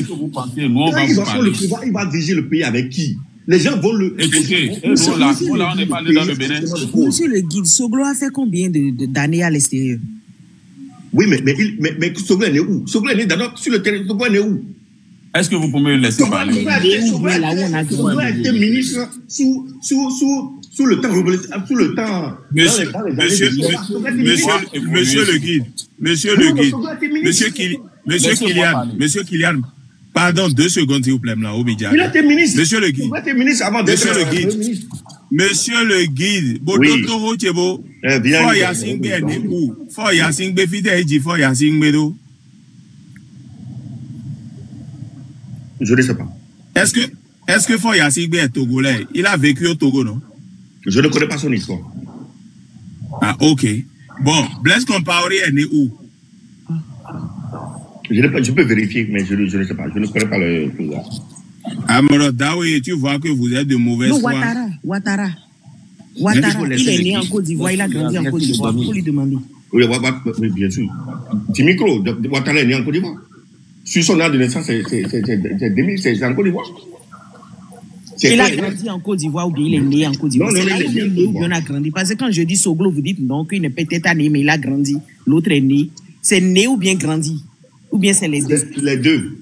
que vous pensez. Nous, on va vous parler. Le pouvoir, il va diriger le pays avec qui? Les gens vont le... Écoutez, là, on n'est pas allé dans le Bénin. Monsieur le guide, Soglo a fait combien d'années à l'extérieur? Oui, mais Soglo est né où? Soglo est né d'abord sur le terrain. Soglo est né où? Est-ce que vous pouvez me laisser parler? Soglo a été ministre sous le temps. Monsieur Kylian, pardon, 2 secondes s'il vous plaît, là, au média. Il a été ministre. Monsieur le guide. Il a été ministre avant d'être ministre. Monsieur le guide, je ne sais pas. Est-ce que Foy Yassingbe est togolais? Il a vécu au Togo, non? Je ne connais pas son histoire. Ah, ok. Bon, Blaise Compaoré est né où? Je peux vérifier, mais je ne sais pas. Je ne connais pas le pouvoir. Amoro Dawe, tu vois que vous êtes de mauvaise foi. Ouattara, il est né en Côte d'Ivoire, il a grandi en Côte d'Ivoire. Il faut lui demander. Oui, bien sûr. Petit micro, Ouattara est né en Côte d'Ivoire. Sur son âge de naissance, c'est 2016, c'est en Côte d'Ivoire. Il a grandi en Côte d'Ivoire ou bien il est né en Côte d'Ivoire? Non, il est né ou bien il a grandi. Parce que quand je dis Soglo, vous dites non, qu'il n'est peut-être pas né, mais il a grandi. L'autre est né. C'est né ou bien grandi? Ou bien c'est les deux? Les deux.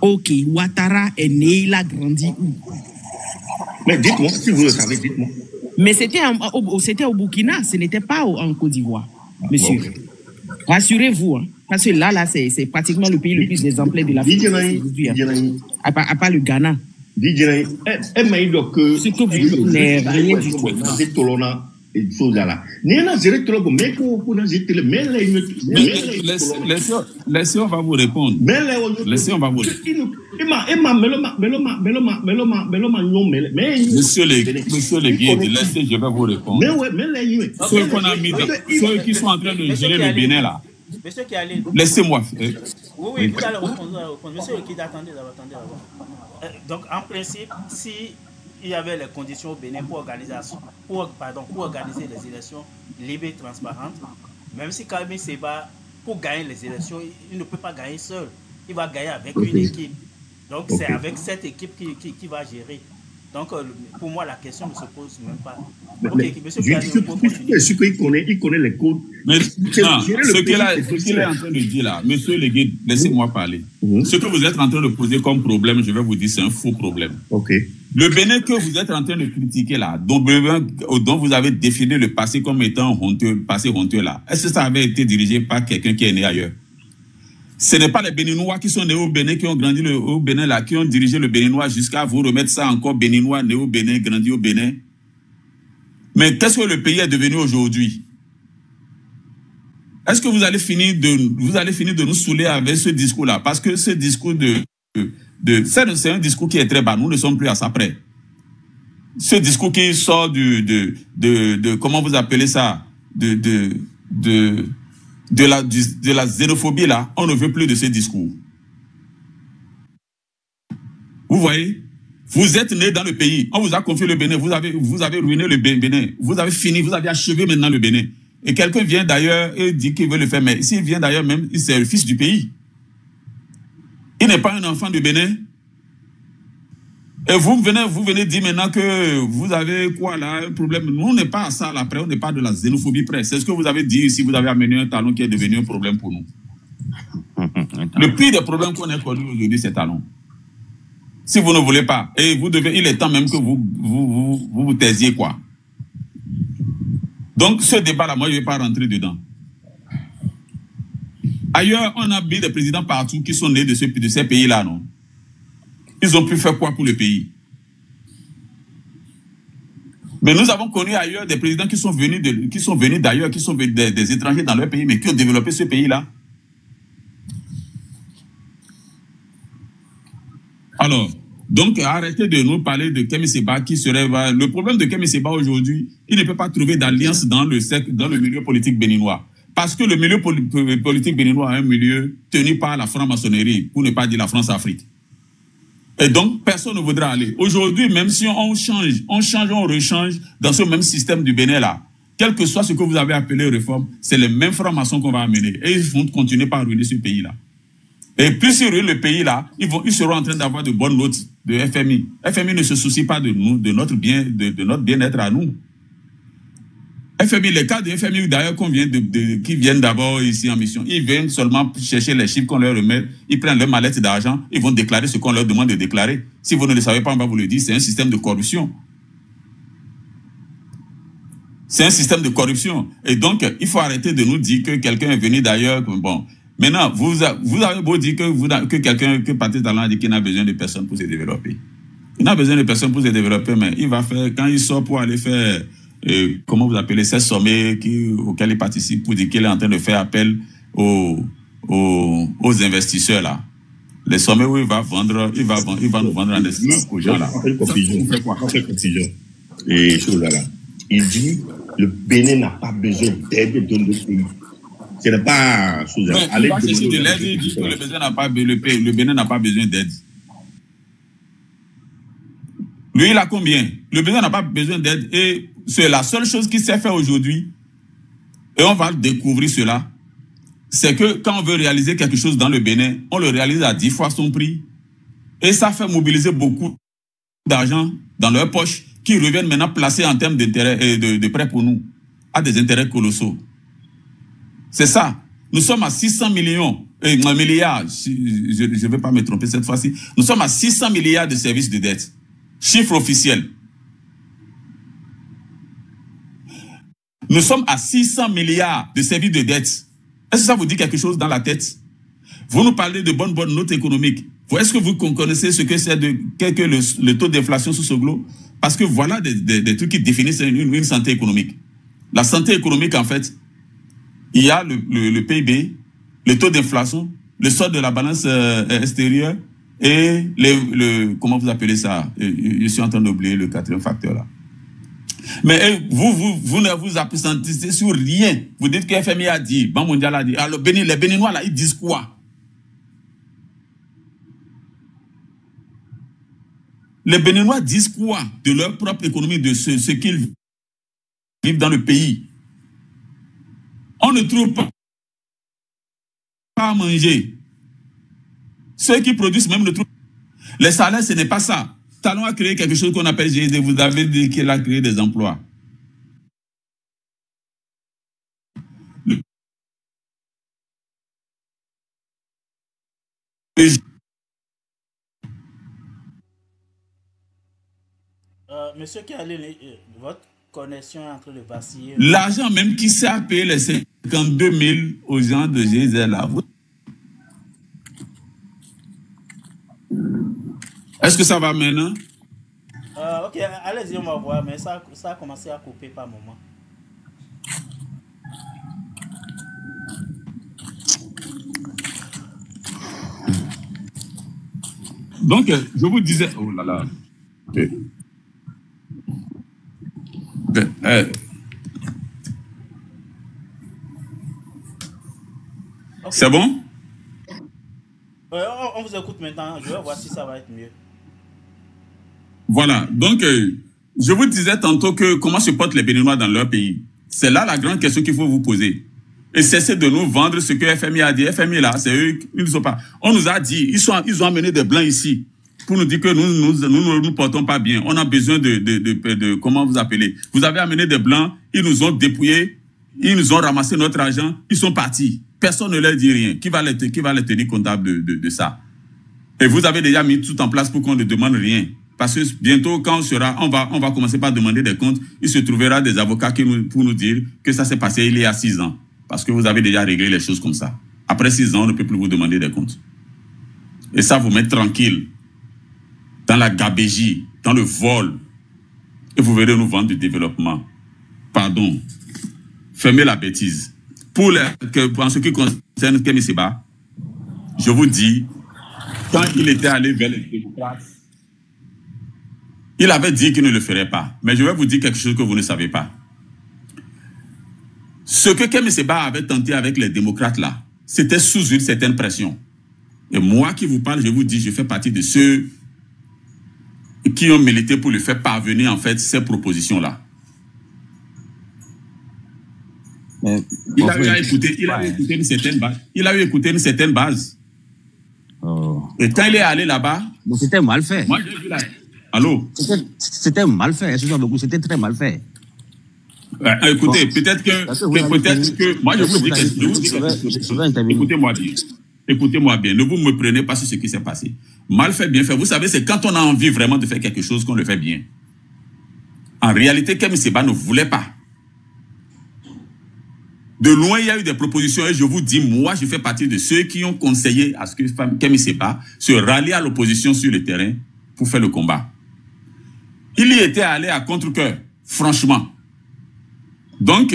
Ok, Ouattara est né, il a grandi où? Mais dites-moi, si vous le savez, dites-moi. Mais c'était au Burkina, ce n'était pas en Côte d'Ivoire, monsieur. Bon. Rassurez-vous, hein, parce que là, c'est pratiquement le pays le plus exemplaire de l'Afrique aujourd'hui. À part le Ghana. Elle m'a dit que... Ce que vous dites n'est rien du tout. Laissez, on va vous répondre. Laissez, on va vous répondre. Monsieur le guide, laissez, je vais vous répondre. Ceux qu'on a mis, ceux qui sont en train de gérer le Bénin là. Monsieur qui allait. Laissez-moi. Oui, vous allez répondre. Monsieur le guide, attendez. Donc, en principe, si il y avait les conditions au Bénin pour organiser les élections libres et transparentes, même si Kemi Seba, pour gagner les élections, il ne peut pas gagner seul. Il va gagner avec une équipe. Donc, c'est avec cette équipe qui va gérer. Donc, pour moi, la question ne se pose même pas. Ok, monsieur ce qu'il connaît, il connaît les codes. Mais non, ce qu'il est en train de dire là, monsieur le guide, laissez-moi parler. Ce que vous êtes en train de poser comme problème, je vais vous dire, c'est un faux problème. Ok. Le Bénin que vous êtes en train de critiquer là, dont vous avez défini le passé comme étant honteux, passé honteux là, est-ce que ça avait été dirigé par quelqu'un qui est né ailleurs? Ce n'est pas les Béninois qui sont nés au Bénin, qui ont grandi au Bénin là, qui ont dirigé le Béninois jusqu'à vous remettre ça encore Béninois, né au Bénin, grandi au Bénin. Mais qu'est-ce que le pays est devenu aujourd'hui? Est-ce que vous allez finir de nous saouler avec ce discours-là? Parce que ce discours c'est un discours qui est très bas. Nous ne sommes plus à ça près. Ce discours qui sort comment vous appelez ça? De la xénophobie là, on ne veut plus de ce discours. Vous voyez, vous êtes né dans le pays, on vous a confié le Bénin, vous avez ruiné le Bénin, vous avez fini, vous avez achevé maintenant le Bénin. Et quelqu'un vient d'ailleurs et dit qu'il veut le faire, mais s'il vient d'ailleurs même, c'est le fils du pays. Il n'est pas un enfant du Bénin. Et vous venez dire maintenant que vous avez quoi là, un problème. Nous, on n'est pas à ça là, après, on n'est pas de la xénophobie près. C'est ce que vous avez dit si vous avez amené un talon qui est devenu un problème pour nous. Le pire des problèmes qu'on a connus aujourd'hui, c'est talon. Si vous ne voulez pas, et il est temps même que vous taisiez quoi. Donc, ce débat-là, moi, je ne vais pas rentrer dedans. Ailleurs, on a mis des présidents partout qui sont nés de ces pays-là, non? Ils ont pu faire quoi pour le pays? Mais nous avons connu ailleurs des présidents qui sont venus d'ailleurs, qui sont des étrangers dans leur pays, mais qui ont développé ce pays-là. Alors, donc, arrêtez de nous parler de Kemi Seba qui serait... Le problème de Kemi Seba aujourd'hui, il ne peut pas trouver d'alliance dans le milieu politique béninois. Parce que le milieu politique béninois est un milieu tenu par la franc-maçonnerie, pour ne pas dire la France-Afrique. Et donc, personne ne voudra aller. Aujourd'hui, même si on change, on rechange dans ce même système du Bénin là, quel que soit ce que vous avez appelé réforme, c'est les mêmes francs-maçons qu'on va amener. Et ils vont continuer par ruiner ce pays-là. Et plus ils ruinent le pays là, ils seront en train d'avoir de bonnes notes de FMI. FMI ne se soucie pas de nous, de notre bien-être à nous. FMI, les cas de FMI d'ailleurs qui viennent d'abord ici en mission, ils viennent seulement chercher les chiffres qu'on leur remet, ils prennent leur mallette d'argent, ils vont déclarer ce qu'on leur demande de déclarer. Si vous ne le savez pas, on va vous le dire, c'est un système de corruption. C'est un système de corruption. Et donc, il faut arrêter de nous dire que quelqu'un est venu d'ailleurs. Bon, maintenant, vous avez beau dire que Patrice Talon a dit qu'il n'a besoin de personne pour se développer. Il n'a besoin de personne pour se développer, mais il va faire, quand il sort pour aller faire... comment vous appelez ces sommets auxquels il participe pour dire qu'il est en train de faire appel aux investisseurs là. Les sommets où il va nous vendre en esclaves aux gens là. Et là, il dit le Bénin n'a pas besoin d'aide de notre pays. Ce n'est pas il va chercher de l'aide, il dit que le Bénin n'a pas besoin d'aide. Lui, il a combien? Le Bénin n'a pas besoin d'aide et c'est la seule chose qu'il sait faire aujourd'hui, et on va découvrir cela, c'est que quand on veut réaliser quelque chose dans le Bénin, on le réalise à 10 fois son prix, et ça fait mobiliser beaucoup d'argent dans leur poche, qui reviennent maintenant placer en termes d'intérêt et de prêts pour nous, à des intérêts colossaux. C'est ça. Nous sommes à 600 millions, milliards, je ne vais pas me tromper cette fois-ci, nous sommes à 600 milliards de services de dette. Chiffre officiel. Nous sommes à 600 milliards de services de dette. Est-ce que ça vous dit quelque chose dans la tête? Vous nous parlez de bonnes notes économiques. Est-ce que vous connaissez ce que c'est que le taux d'inflation sous ce globe? Parce que voilà des trucs qui définissent une santé économique. La santé économique, en fait, il y a le PIB, le taux d'inflation, le solde de la balance extérieure et comment vous appelez ça? Je suis en train d'oublier le quatrième facteur là. Mais vous ne vous appesantissez sur rien. Vous dites que FMI a dit, Banque mondiale a dit. Alors les Béninois là, ils disent quoi? Les Béninois disent quoi de leur propre économie, de ce qu'ils vivent dans le pays? On ne trouve pas à manger. Ceux qui produisent même ne trouvent pas. Les salaires, ce n'est pas ça. Talon a créé quelque chose qu'on appelle GSD. Vous avez dit qu'il a créé des emplois. Monsieur Kiali, votre connexion est en train de vaciller. L'argent même qui sert à payer les 52 000 aux gens de GSD là. Est-ce que ça va maintenant? Ok, allez-y, on va voir, mais ça a commencé à couper par moment. Donc, je vous disais... Oh là là. Okay. C'est bon? On vous écoute maintenant. Je vais voir si ça va être mieux. Voilà. Donc, je vous disais tantôt que comment se portent les Béninois dans leur pays. C'est là la grande question qu'il faut vous poser. Et cessez de nous vendre ce que FMI a dit. FMI là, c'est eux, ils ne sont pas. On nous a dit, ils ont amené des Blancs ici pour nous dire que nous ne nous portons pas bien. On a besoin de comment vous appelez. Vous avez amené des Blancs, ils nous ont dépouillés, ils nous ont ramassé notre argent, ils sont partis. Personne ne leur dit rien. Qui va les tenir comptables de ça? Et vous avez déjà mis tout en place pour qu'on ne demande rien. Parce que bientôt, quand on va commencer par demander des comptes, il se trouvera des avocats pour nous dire que ça s'est passé il y a 6 ans. Parce que vous avez déjà réglé les choses comme ça. Après 6 ans, on ne peut plus vous demander des comptes. Et ça vous met tranquille dans la gabégie, dans le vol. Et vous verrez nous vendre du développement. Pardon. Fermez la bêtise. En ce qui concerne Kemi Seba, je vous dis, quand il était allé vers les démocrates, il avait dit qu'il ne le ferait pas. Mais je vais vous dire quelque chose que vous ne savez pas. Ce que Kemi Seba avait tenté avec les démocrates là, c'était sous une certaine pression. Et moi qui vous parle, je vous dis, je fais partie de ceux qui ont milité pour lui faire parvenir en fait ces propositions-là. Il a eu écouté une certaine base. Oh. Et quand il est allé là-bas... Bon, c'était mal fait. Moi, j'ai vu là... Allô? C'était mal fait. C'était très mal fait. Écoutez, bon, peut-être que... Moi, je vous dis quelque chose. Écoutez-moi bien. Écoutez-moi bien. Ne vous me prenez pas sur ce qui s'est passé. Mal fait, bien fait. Vous savez, c'est quand on a envie vraiment de faire quelque chose qu'on le fait bien. En réalité, Kemi Seba ne voulait pas. De loin, il y a eu des propositions et je vous dis, moi, je fais partie de ceux qui ont conseillé à ce que Kemi Seba se rallie à l'opposition sur le terrain pour faire le combat. Il y était allé à contre-cœur, franchement. Donc,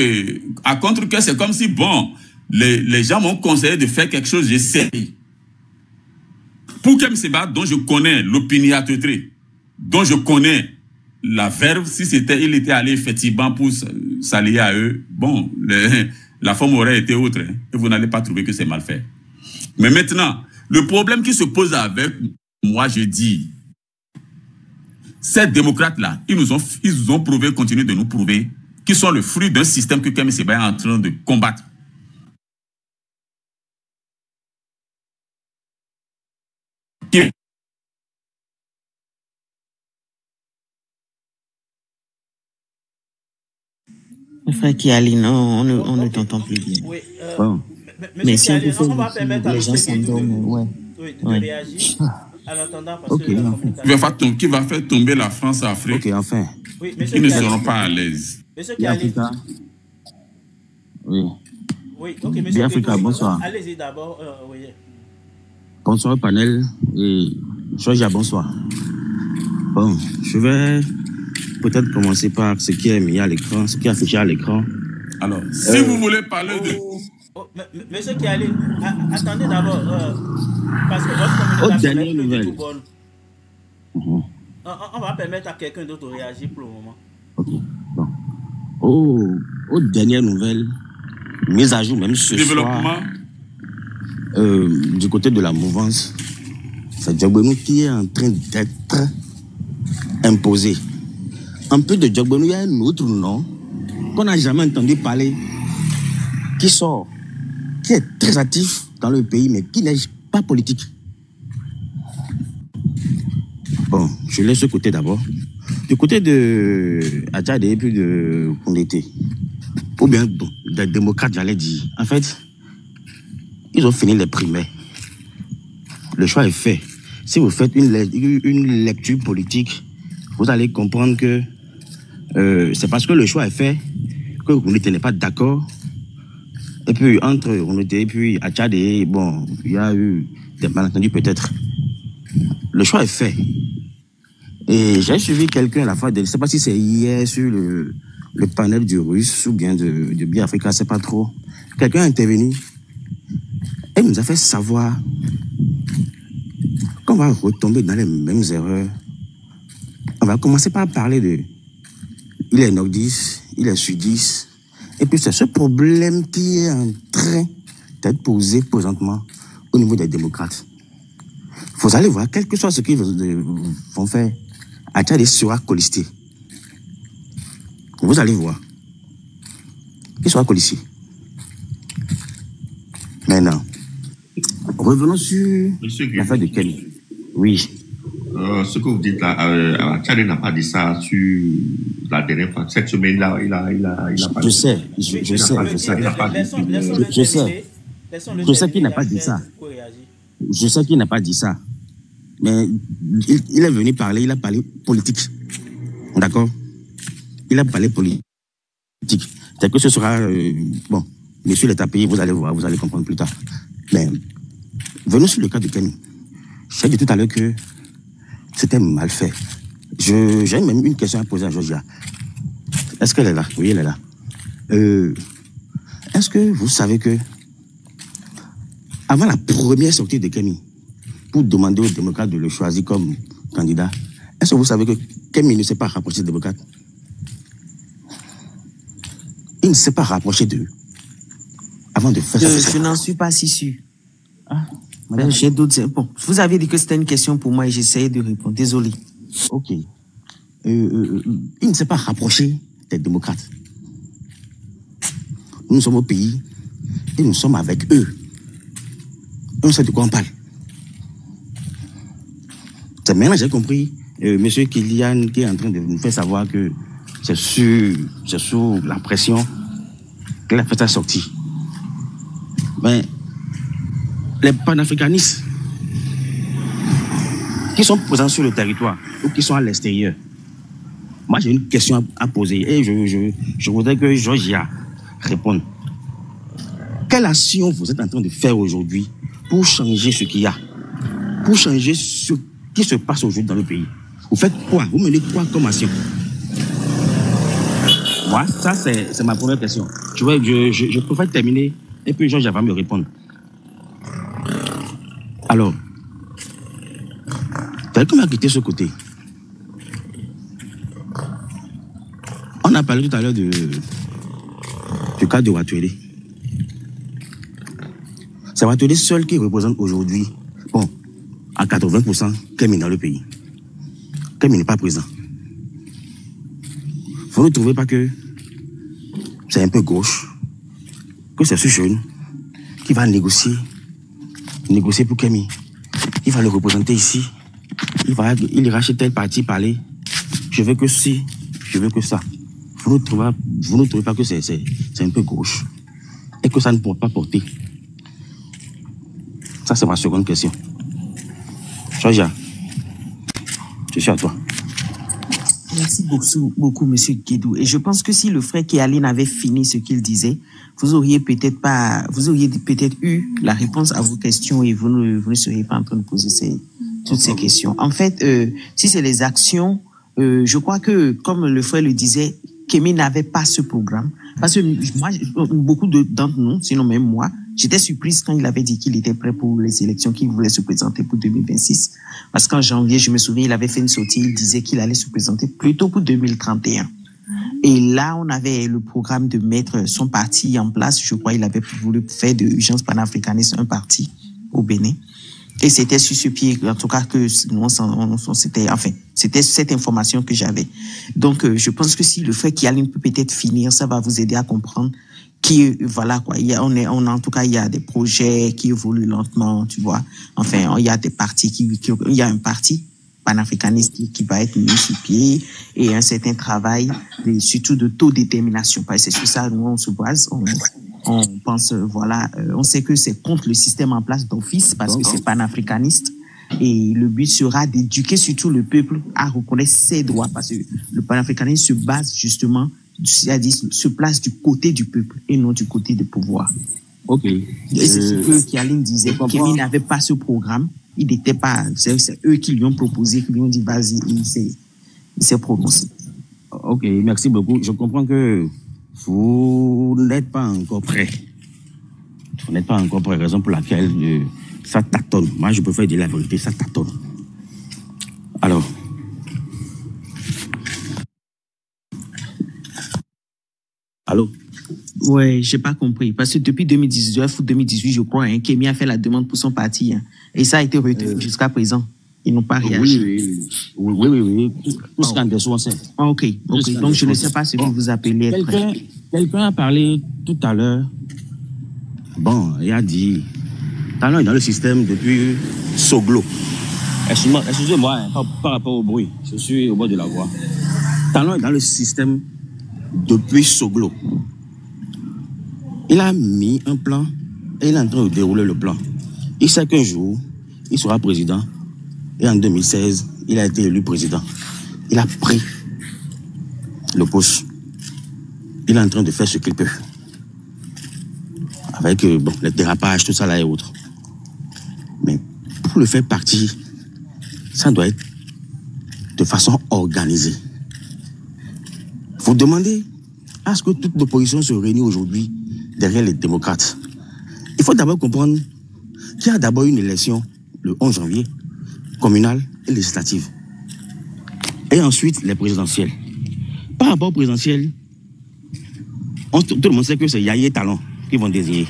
à contre-cœur, c'est comme si, bon, les gens m'ont conseillé de faire quelque chose, j'essaye. Pour Kemi Seba, dont je connais l'opiniâtreté, dont je connais la verve, si il était allé effectivement pour s'allier à eux, bon, la forme aurait été autre, hein, et vous n'allez pas trouver que c'est mal fait. Mais maintenant, le problème qui se pose avec moi, je dis, ces démocrates-là, ils nous ont prouvé, continuent de nous prouver, qu'ils sont le fruit d'un système que Kemi Seba est en train de combattre. Frère Kiali, non, on ne t'entend plus bien. Oui, bon. Mais si on peut faire, on va permettre à les gens s'endorment, de réagir en attendant parce que qui va faire tomber la France à Afrique. Ok, enfin. Oui, ils ne seront pas à l'aise. Monsieur Kiali. Oui. Oui, ok, monsieur Africa, bonsoir. Allez-y d'abord. Oui. Bonsoir panel et Georgia, bonsoir. Bon, je vais peut-être commencer par ce qui est mis à l'écran, ce qui est affiché à l'écran. Alors, si vous voulez parler de... Monsieur Kiali, attendez d'abord, parce que votre communication est plus du tout bonne. On va permettre à quelqu'un d'autre de réagir pour le moment. Ok, bon. Aux dernières nouvelles, mise à jour même ce soir, du côté de la mouvance, c'est Djogbenou qui est en train d'être imposé. Un peu de Djogbenou, il y a un autre nom qu'on n'a jamais entendu parler, qui sort, qui est très actif dans le pays, mais qui n'est pas politique. Bon, je laisse ce côté d'abord. Du côté de Adjad et puis de Kondete, ou bien des démocrates, j'allais dire, en fait, ils ont fini les primaires. Le choix est fait. Si vous faites une lecture politique, vous allez comprendre que c'est parce que le choix est fait que vous n'êtes pas d'accord. Et puis, entre Kondete et puis Adjad, bon, il y a eu des malentendus peut-être. Le choix est fait. Et j'ai suivi quelqu'un à la fois, je ne sais pas si c'est hier sur le panel du Russe ou bien de Biafrica, je ne sais pas trop. Quelqu'un est intervenu et nous a fait savoir qu'on va retomber dans les mêmes erreurs. On va commencer par parler de il est nordiste, il est sudiste. Et puis c'est ce problème qui est en train d'être posé présentement au niveau des démocrates. Vous allez voir, quel que soit ce qu'ils vont faire, Adjad sera colisté. Vous allez voir. Il sera colisté. Maintenant, revenons sur l'affaire de Kenny. Oui. Ce que vous dites là, Adjad n'a pas dit ça sur la dernière fois. Cette semaine-là, il a pas dit ça. Je sais qu'il n'a pas dit ça. Je sais qu'il n'a pas dit ça. Mais il est venu parler, il a parlé politique. D'accord? Il a parlé politique. C'est que ce sera... bon, monsieur l'État payé, vous allez voir, vous allez comprendre plus tard. Mais venons sur le cas de Kenny. J'ai dit tout à l'heure que c'était mal fait. J'ai même une question à poser à Georgia. Est-ce qu'elle est là? Oui, elle est là. Est-ce que vous savez que avant la première sortie de Kenny, pour demander aux démocrates de le choisir comme candidat, est-ce que vous savez que Kenny ne s'est pas rapproché des démocrates? Il ne s'est pas rapproché d'eux avant de faire ça. Je n'en suis pas si sûr. J'ai d'autres... Bon, vous avez dit que c'était une question pour moi et j'essayais de répondre. Désolé. Ok. Il ne s'est pas rapproché des démocrates. Nous sommes au pays et nous sommes avec eux. On sait de quoi on parle. C'est maintenant j'ai compris, monsieur Kylian qui est en train de nous faire savoir que c'est sous la pression qu'elle a fait sa sortie. Mais les panafricanistes qui sont présents sur le territoire ou qui sont à l'extérieur, moi j'ai une question à poser et je voudrais que Georgia réponde. Quelle action vous êtes en train de faire aujourd'hui pour changer ce qu'il y a, pour changer ce qui se passe aujourd'hui dans le pays? Vous faites quoi? Vous menez quoi comme action? Moi, ça c'est ma première question. Tu vois, je préfère terminer et puis Georges va me répondre. Alors, quelqu'un m'a quitté ce côté. On a parlé tout à l'heure du cas de Watuele. C'est Watuele seul qui représente aujourd'hui, bon, à 80%, Kenny dans le pays. Kenny n'est pas présent. Vous ne trouvez pas que c'est un peu gauche, que c'est ce jeune qui va négocier pour Kenny. Il va le représenter ici. Il ira chez tel parti parler. Je veux que ci, je veux que ça. Vous ne trouvez pas que c'est un peu gauche et que ça ne pourra pas porter? Ça, c'est ma seconde question. Georgia, je suis à toi. Merci beaucoup, monsieur Guédou. Et je pense que si le frère Kéaline avait fini ce qu'il disait, vous auriez peut-être eu la réponse à vos questions et vous ne seriez pas en train de poser toutes ces questions. En fait, si c'est les actions, je crois que, comme le frère le disait, Kémy n'avait pas ce programme. Parce que moi, beaucoup d'entre nous, sinon même moi, j'étais surprise quand il avait dit qu'il était prêt pour les élections, qu'il voulait se présenter pour 2026. Parce qu'en janvier, je me souviens, il avait fait une sortie, il disait qu'il allait se présenter plutôt pour 2031. Et là, on avait le programme de mettre son parti en place. Je crois qu'il avait voulu faire de l'urgence panafricaniste un parti au Bénin. Et c'était sur ce pied, en tout cas, que c'était cette information que j'avais. Donc, je pense que si le fait Kéaline peut peut-être finir, ça va vous aider à comprendre voilà, quoi. En tout cas, il y a des projets qui évoluent lentement, tu vois. Enfin, il y a des partis il y a un parti panafricaniste qui va être mis sur pied et un certain travail, surtout de taux de détermination. Parce que c'est sur ça où on se base. On pense, voilà, on sait que c'est contre le système en place d'office parce que c'est panafricaniste. Et le but sera d'éduquer surtout le peuple à reconnaître ses droits parce que le panafricanisme se base justement, c'est-à-dire se place du côté du peuple et non du côté du pouvoir. Ok. Et c'est ce que Kialine disait, qu'il n'avait pas ce programme, il n'était pas, c'est eux qui lui ont proposé, qui lui ont dit vas-y, il s'est prononcé. Ok, merci beaucoup. Je comprends que vous n'êtes pas encore prêt. Vous n'êtes pas encore prêt, raison pour laquelle ça tâtonne. Moi, je préfère dire la vérité, ça tâtonne. Alors, allô? Ouais, j'ai pas compris. Parce que depuis 2019 ou 2018, je crois, Kémy a fait la demande pour son parti. Et ça a été retenu jusqu'à présent. Ils n'ont pas réagi. Oui. Tout ce qu'on sait. Ah, ok. Donc, je ne sais pas ce que vous appelez être prêt. Quelqu'un a parlé tout à l'heure. Bon, il a dit... Talon est dans le système depuis Soglo. Excusez-moi, hein, par rapport au bruit. Je suis au bord de la voie. Talon est dans le système depuis Soglo. Il a mis un plan et il est en train de dérouler le plan. Il sait qu'un jour, il sera président. Et en 2016, il a été élu président. Il a pris le poste. Il est en train de faire ce qu'il peut. Avec les dérapages, tout ça là et autres. Mais pour le faire partir, ça doit être de façon organisée. Vous demandez à ce que toute l'opposition se réunisse aujourd'hui derrière les démocrates. Il faut d'abord comprendre qu'il y a d'abord une élection le 11 janvier, communale et législative. Et ensuite, les présidentielles. Par rapport aux présidentielles, tout le monde sait que c'est Yaya et Talon qui vont désigner.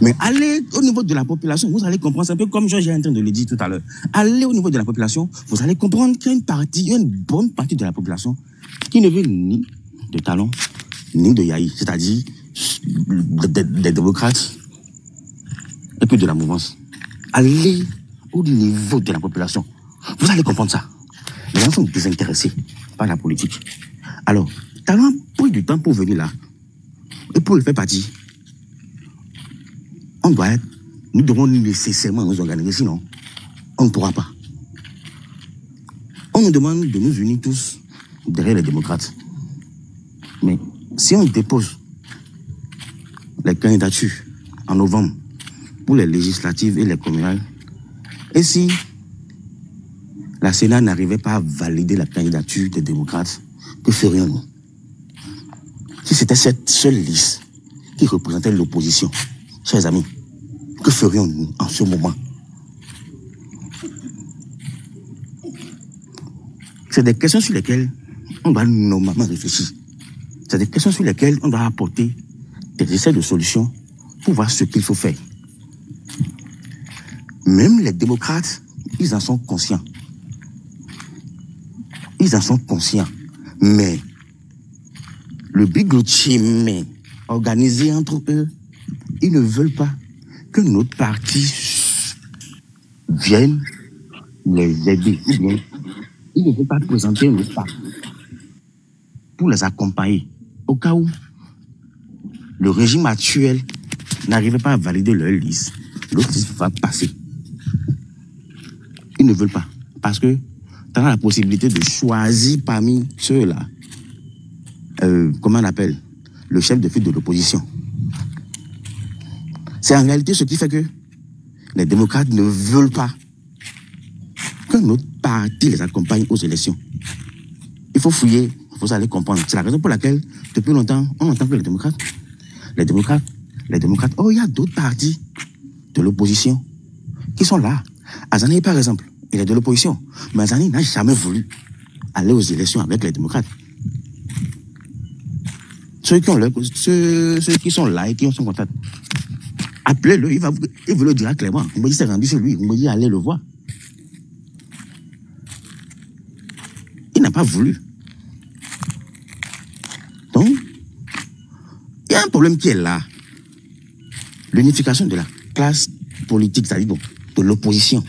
Mais allez au niveau de la population, vous allez comprendre, c'est un peu comme Georges est en train de le dire tout à l'heure. Allez au niveau de la population, vous allez comprendre qu'il y a une bonne partie de la population qui ne veut ni de Talon, ni de Yaya, c'est-à-dire des démocrates et puis de la mouvance. Allez au niveau de la population, vous allez comprendre ça. Les gens sont désintéressés par la politique. Alors, Talon a pris du temps pour venir là et pour le faire partir. Nous devons nécessairement nous organiser, sinon on ne pourra pas. On nous demande de nous unir tous derrière les démocrates. Mais si on dépose les candidatures en novembre pour les législatives et les communales, et si la Sénat n'arrivait pas à valider la candidature des démocrates, que ferions-nous? Si c'était cette seule liste qui représentait l'opposition, chers amis, que ferions-nous en ce moment? C'est des questions sur lesquelles on doit normalement réfléchir. C'est des questions sur lesquelles on doit apporter des essais de solutions pour voir ce qu'il faut faire. Même les démocrates, ils en sont conscients. Ils en sont conscients. Mais le bigotisme organisé entre eux, ils ne veulent pas que notre parti vienne les aider. Ils ne veulent pas présenter notre parti pour les accompagner. Au cas où le régime actuel n'arrivait pas à valider leur liste, l'autre liste va passer. Ils ne veulent pas. Parce que tu as la possibilité de choisir parmi ceux-là, comment on appelle, le chef de file de l'opposition. C'est en réalité ce qui fait que les démocrates ne veulent pas que notre parti les accompagne aux élections. Il faut fouiller, vous allez comprendre. C'est la raison pour laquelle, depuis longtemps, on entend que les démocrates, oh, il y a d'autres partis de l'opposition qui sont là. Azani, par exemple, il est de l'opposition. Mais Azani n'a jamais voulu aller aux élections avec les démocrates. Ceux qui sont là et qui ont son contact, appelez-le, il vous le dira clairement. Vous me dites, c'est rendu chez lui, vous me dites, allez le voir. Il n'a pas voulu. Donc, il y a un problème qui est là. L'unification de la classe politique, c'est-à-dire de l'opposition.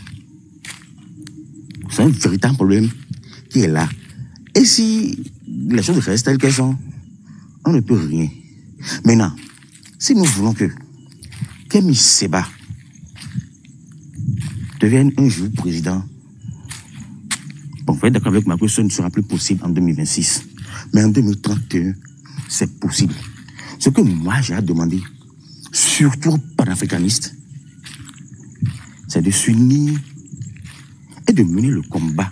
C'est un véritable problème qui est là. Et si les choses restent telles qu'elles sont, on ne peut rien. Maintenant, si nous voulons que Kemi Seba devienne un jour président, bon, vous êtes d'accord avec moi que ce ne sera plus possible en 2026. Mais en 2031, c'est possible. Ce que moi j'ai à demander, surtout aux panafricanistes, c'est de s'unir et de mener le combat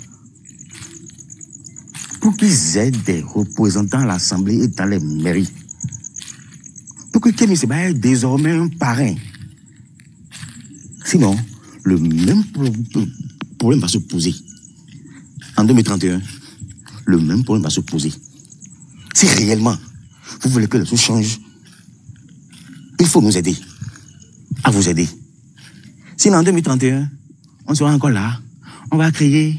pour qu'ils aient des représentants à l'Assemblée et dans les mairies. Pour que Kemi Seba ait désormais un parrain. Sinon, le même problème va se poser. En 2031, le même problème va se poser. Si réellement vous voulez que les choses changent, il faut nous aider à vous aider. Sinon, en 2031, on sera encore là. On va crier.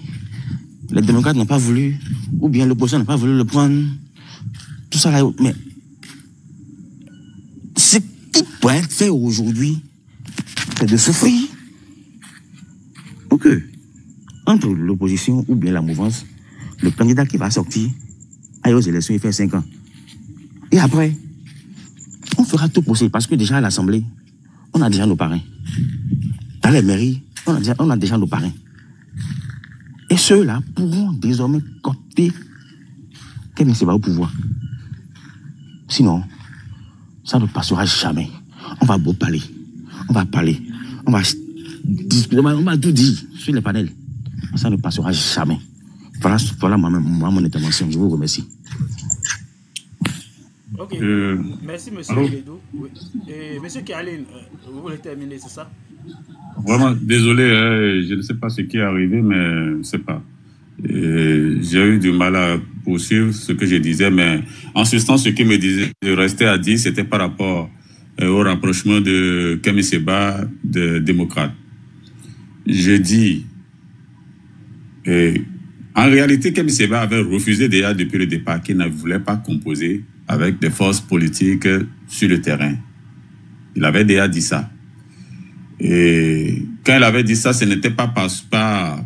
Les démocrates n'ont pas voulu, ou bien l'opposition n'a pas voulu le prendre. Tout ça là. Mais ce qui peut être fait aujourd'hui, c'est de souffrir. Ok. Entre l'opposition ou bien la mouvance, le candidat qui va sortir aille aux élections, il fait 5 ans. Et après, on fera tout possible parce que déjà à l'Assemblée, on a déjà nos parrains. Dans les mairies, on a déjà nos parrains. Et ceux-là pourront désormais coopter Kemi Seba au pouvoir. Sinon, ça ne passera jamais. On va beau parler. On va parler. On va discuter. On va tout dire sur les panels. Ça ne passera jamais. Voilà mon intervention. Je vous remercie. Ok. Merci, monsieur Guédou. Oui. Et monsieur Kaline, vous voulez terminer, c'est ça? Vraiment, désolé, je ne sais pas ce qui est arrivé, mais je ne sais pas. J'ai eu du mal à poursuivre ce que je disais, mais en substance, ce qui me disait de rester à dire, c'était par rapport au rapprochement de Kemi Seba de démocrates. Je dis, en réalité, Kemi Seba avait refusé déjà depuis le départ qu'il ne voulait pas composer avec des forces politiques sur le terrain. Il avait déjà dit ça. Et quand il avait dit ça, ce n'était pas par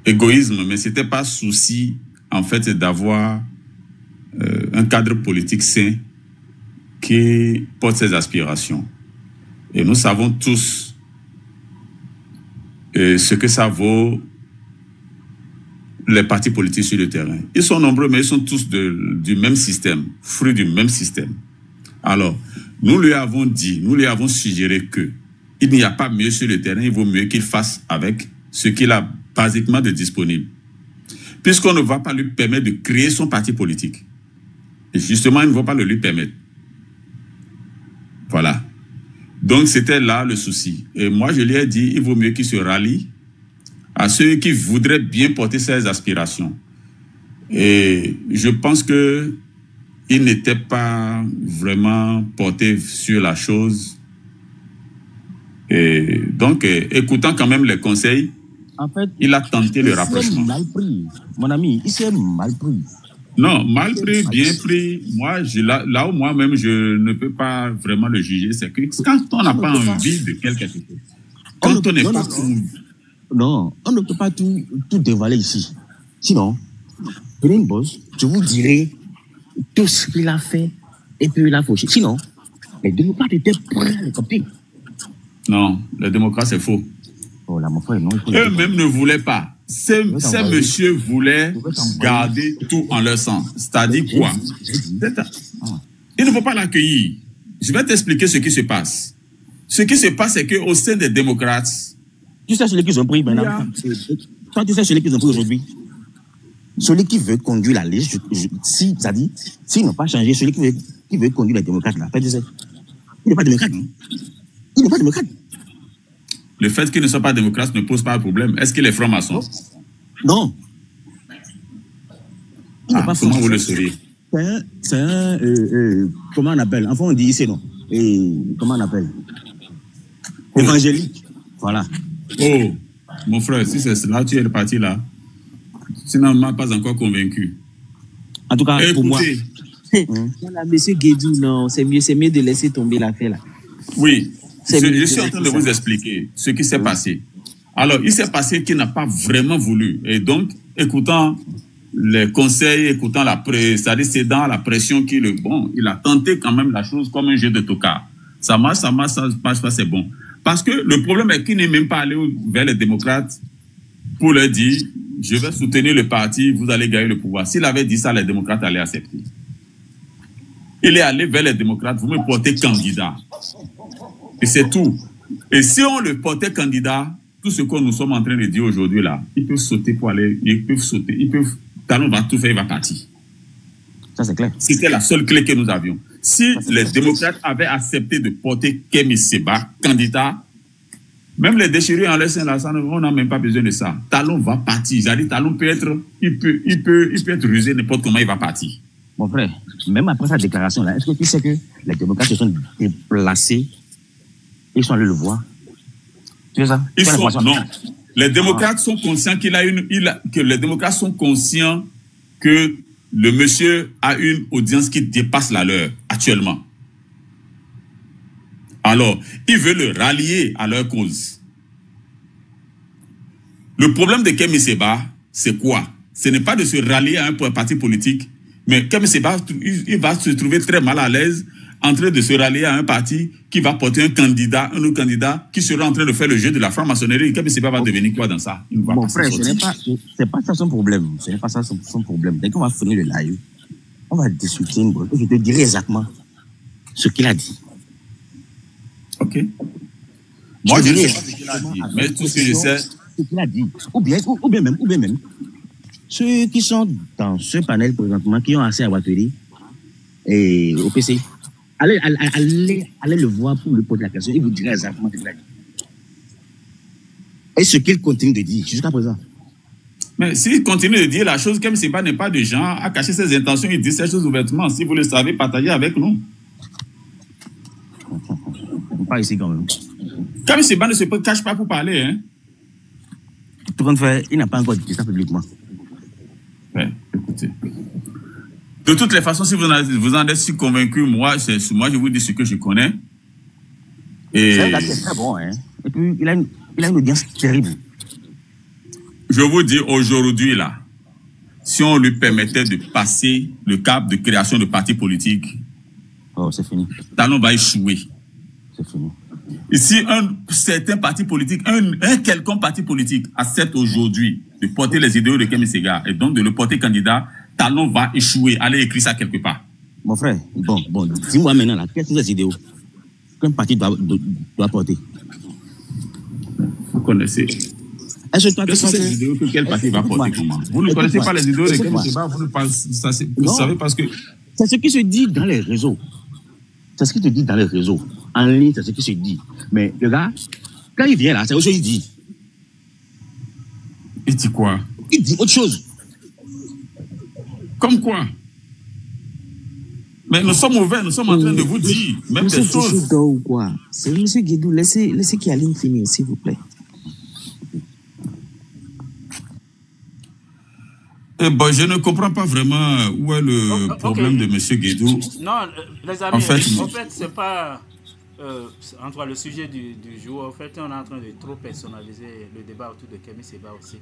égoïsme, mais c'était pas souci, en fait, d'avoir un cadre politique sain qui porte ses aspirations. Et nous savons tous ce que ça vaut les partis politiques sur le terrain. Ils sont nombreux, mais ils sont tous du même système, fruits du même système. Alors, nous lui avons dit, nous lui avons suggéré que il n'y a pas mieux sur le terrain, il vaut mieux qu'il fasse avec ce qu'il a basiquement de disponible. Puisqu'on ne va pas lui permettre de créer son parti politique. Et justement, il ne va pas le lui permettre. Voilà. Donc, c'était là le souci. Et moi, je lui ai dit, il vaut mieux qu'il se rallie à ceux qui voudraient bien porter ses aspirations. Et je pense que il n'était pas vraiment porté sur la chose. Et donc, écoutant quand même les conseils, en fait, il a tenté le rapprochement. Mal pris, mon ami, il s'est mal pris. Non, mal pris, bien pris. Moi, là où moi-même, je ne peux pas vraiment le juger, c'est que quand on n'a pas envie de quelque chose, quand on n'est pas... Non, on ne peut pas tout dévoiler ici. Sinon, prenez une bosse, je vous dirai tout ce qu'il a fait et puis il a fauché. Sinon, les démocrates étaient prêts à le copier. Non, les démocrates, c'est faux. Oh là, mon frère, non. Eux-mêmes ne voulaient pas. Ces messieurs voulaient garder tout en leur sang. C'est-à-dire quoi? Il ne faut pas l'accueillir. Je vais t'expliquer ce qui se passe. Ce qui se passe, c'est qu'au sein des démocrates, tu sais celui qu'ils ont pris maintenant. Toi, tu sais celui qu'ils ont pris aujourd'hui. Celui qui veut conduire la liste, s'ils n'ont pas changé, celui qui veut conduire les démocrates, là, tu sais, il n'est pas démocrate. Il n'est pas démocrate. Le fait qu'ils ne soient pas démocrates ne pose pas de problème. Est-ce qu'il est franc-maçon? Non. Il n'est pas comment vous le saurez? C'est un comment on appelle? Enfin, on dit ici, non? Comment on appelle? Évangélique. Voilà. Oh, mon frère, si c'est cela, tu es parti là. Sinon, on ne m'a pas encore convaincu. En tout cas, pour moi. Voilà, monsieur Guédou, non, c'est mieux de laisser tomber l'affaire là. Oui. Je suis en train de vous expliquer ce qui s'est passé. Alors, il s'est passé qu'il n'a pas vraiment voulu. Et donc, écoutant les conseils, écoutant la presse, c'est-à-dire cédant à la pression il a tenté quand même la chose comme un jeu de tocard. Ça marche, ça marche pas, c'est bon. Parce que le problème est qu'il n'est même pas allé vers les démocrates pour leur dire, je vais soutenir le parti, vous allez gagner le pouvoir. S'il avait dit ça, les démocrates allaient accepter. Il est allé vers les démocrates, vous me portez candidat. Et c'est tout. Et si on le portait candidat, tout ce que nous sommes en train de dire aujourd'hui là, ils peuvent sauter pour aller, Talon va tout faire, il va partir. Ça c'est clair. C'était la seule clé que nous avions. Si les démocrates avaient accepté de porter Kemi Seba candidat, même les déchirés en laissant là, on n'a même pas besoin de ça. Talon va partir. C'est-à-dire, Talon peut être, il peut être rusé n'importe comment, il va partir. Mon frère, même après sa déclaration là, est-ce que tu sais que les démocrates se sont déplacés? Ils sont allés le voir. Tu sais ça? Non. Les démocrates sont conscients que les démocrates sont conscients que le monsieur a une audience qui dépasse la leur actuellement. Alors, ils veulent le rallier à leur cause. Le problème de Kemi Seba, c'est quoi? Ce n'est pas de se rallier à un parti politique, mais Kemi Seba, il va se trouver très mal à l'aise en train de se rallier à un parti qui va porter un autre candidat qui sera en train de faire le jeu de la franc-maçonnerie. Kemi Seba va devenir quoi dans ça? Il ne va Mon pas frère, ce n'est pas ça son problème. Ce n'est pas ça son problème. Dès qu'on va finir le live, on va discuter une bonne. Je te dirai exactement ce qu'il a dit. Ok. Moi, je ne sais pas ce qu'il a dit, mais tout ce que je sais... Ce qu'il a dit. Ou bien même, ceux qui sont dans ce panel présentement, qui ont accès à Ouattara et au PC, allez le voir pour lui poser la question. Il vous dira exactement ce qu'il a dit. Et ce qu'il continue de dire jusqu'à présent. Mais s'il continue de dire la chose, comme Seba n'est pas de genre à cacher ses intentions, il dit ces choses ouvertement. Si vous le savez, partagez avec nous. Pas ici quand même. Comme Seba ne se cache pas pour parler, hein. Tout compte fait, il n'a pas encore dit ça publiquement. Ouais, écoutez. De toutes les façons, si vous en êtes si convaincu, moi, je vous dis ce que je connais. Et c'est un gars qui est très bon, hein. Et puis, il a une audience terrible. Je vous dis aujourd'hui, là, si on lui permettait de passer le cap de création de partis politiques, oh, c'est fini. Talon va échouer. C'est fini. Et si un certain parti politique, un quelconque parti politique accepte aujourd'hui de porter les idéaux de Kemi Seba et donc de le porter candidat, Talon va échouer. Allez écrire ça quelque part. Mon frère, bon, dis-moi maintenant, là, quelles sont les idéaux qu'un parti doit porter? Vous connaissez. Est-ce que toi, quelles sont ces idéaux que quel parti va porter comment? Vous ne connaissez pas les idéaux de Kemi Seba, vous savez parce que... C'est ce qui se dit dans les réseaux. C'est ce qui te dit dans les réseaux. En ligne, c'est ce qui se dit. Mais le gars, quand il vient là, c'est autre chose qu'il dit. Il dit quoi? Il dit autre chose. Comme quoi? Mais nous sommes ouverts, nous sommes en train de vous dire même des choses. Ou quoi? C'est M. Guédou, laissez Kialine finir, s'il vous plaît. Eh ben, je ne comprends pas vraiment où est le problème de M. Guédou. Non, les amis, en fait c'est pas... entre le sujet du jour, en fait, on est en train de trop personnaliser le débat autour de Kemi Seba aussi.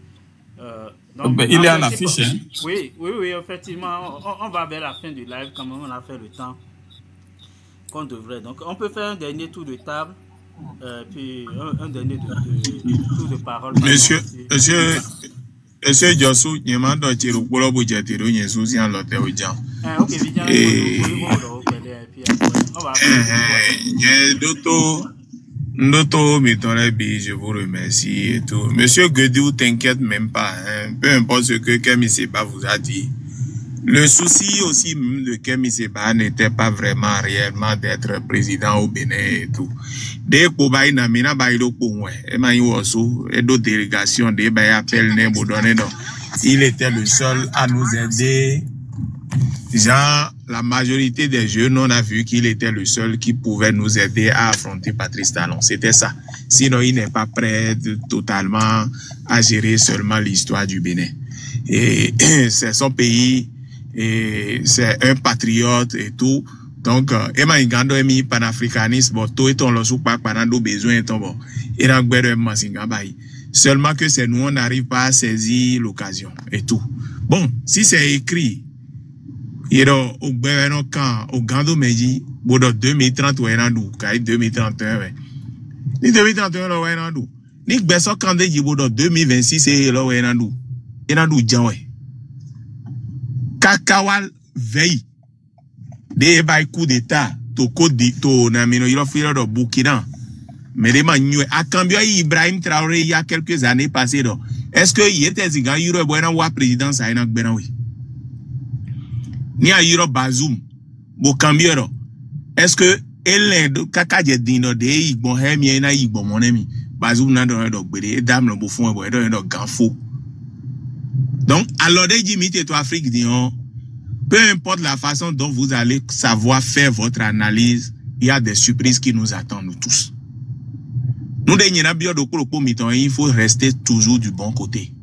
Donc, il est à l'affiche, hein? Oui, effectivement. On va vers la fin du live, quand même, on a fait le temps qu'on devrait. Donc, on peut faire un dernier tour de table, puis un dernier tour de parole. Monsieur Jossou, il m'a dit que le budget est sous un lot de gens. Ok, je vous remercie et tout. Monsieur Guédou, t'inquiète même pas, hein. Peu importe ce que Kemi Seba vous a dit. Le souci aussi de Kemi Seba n'était pas vraiment réellement d'être président au Bénin et tout. Dès qu'on va y aller, il était le seul à nous aider. Genre, la majorité des jeunes, on a vu qu'il était le seul qui pouvait nous aider à affronter Patrice Talon. C'était ça. Sinon, il n'est pas prêt totalement à gérer seulement l'histoire du Bénin. Et c'est son pays, et c'est un patriote et tout. Donc, ema ingando emi panafricanisme, bon, tout est on le sous pas panando besoin et bon, et dans le masingabaï. Seulement que c'est nous, on n'arrive pas à saisir l'occasion et tout. Bon, si c'est écrit, il y a au gouvernement quand, au Gando Meji, bon, 2030 ou enandou, car 2031, ni 2031 là, ou enandou. Ni beso kande jibo 2026 et là, ou enandou. Enandou djanwe. Kakawal veille. De bay coup d'état to code to na mino il offre do Burkina mais de manyo a cambio Ibrahim Traoré il y a quelques années passées do est-ce que il était zigan yuro buena wa président ça ina gbena wi ni a yuro Bazoum bo cambio do est-ce que ele do kakaje dino de igbon hemi na igbon monemi Bazoum na do gbede dame lo bo fun e do ganfo donc alors de jimite to Afrique dion. Peu importe la façon dont vous allez savoir faire votre analyse, il y a des surprises qui nous attendent, nous tous. Nous, il faut rester toujours du bon côté.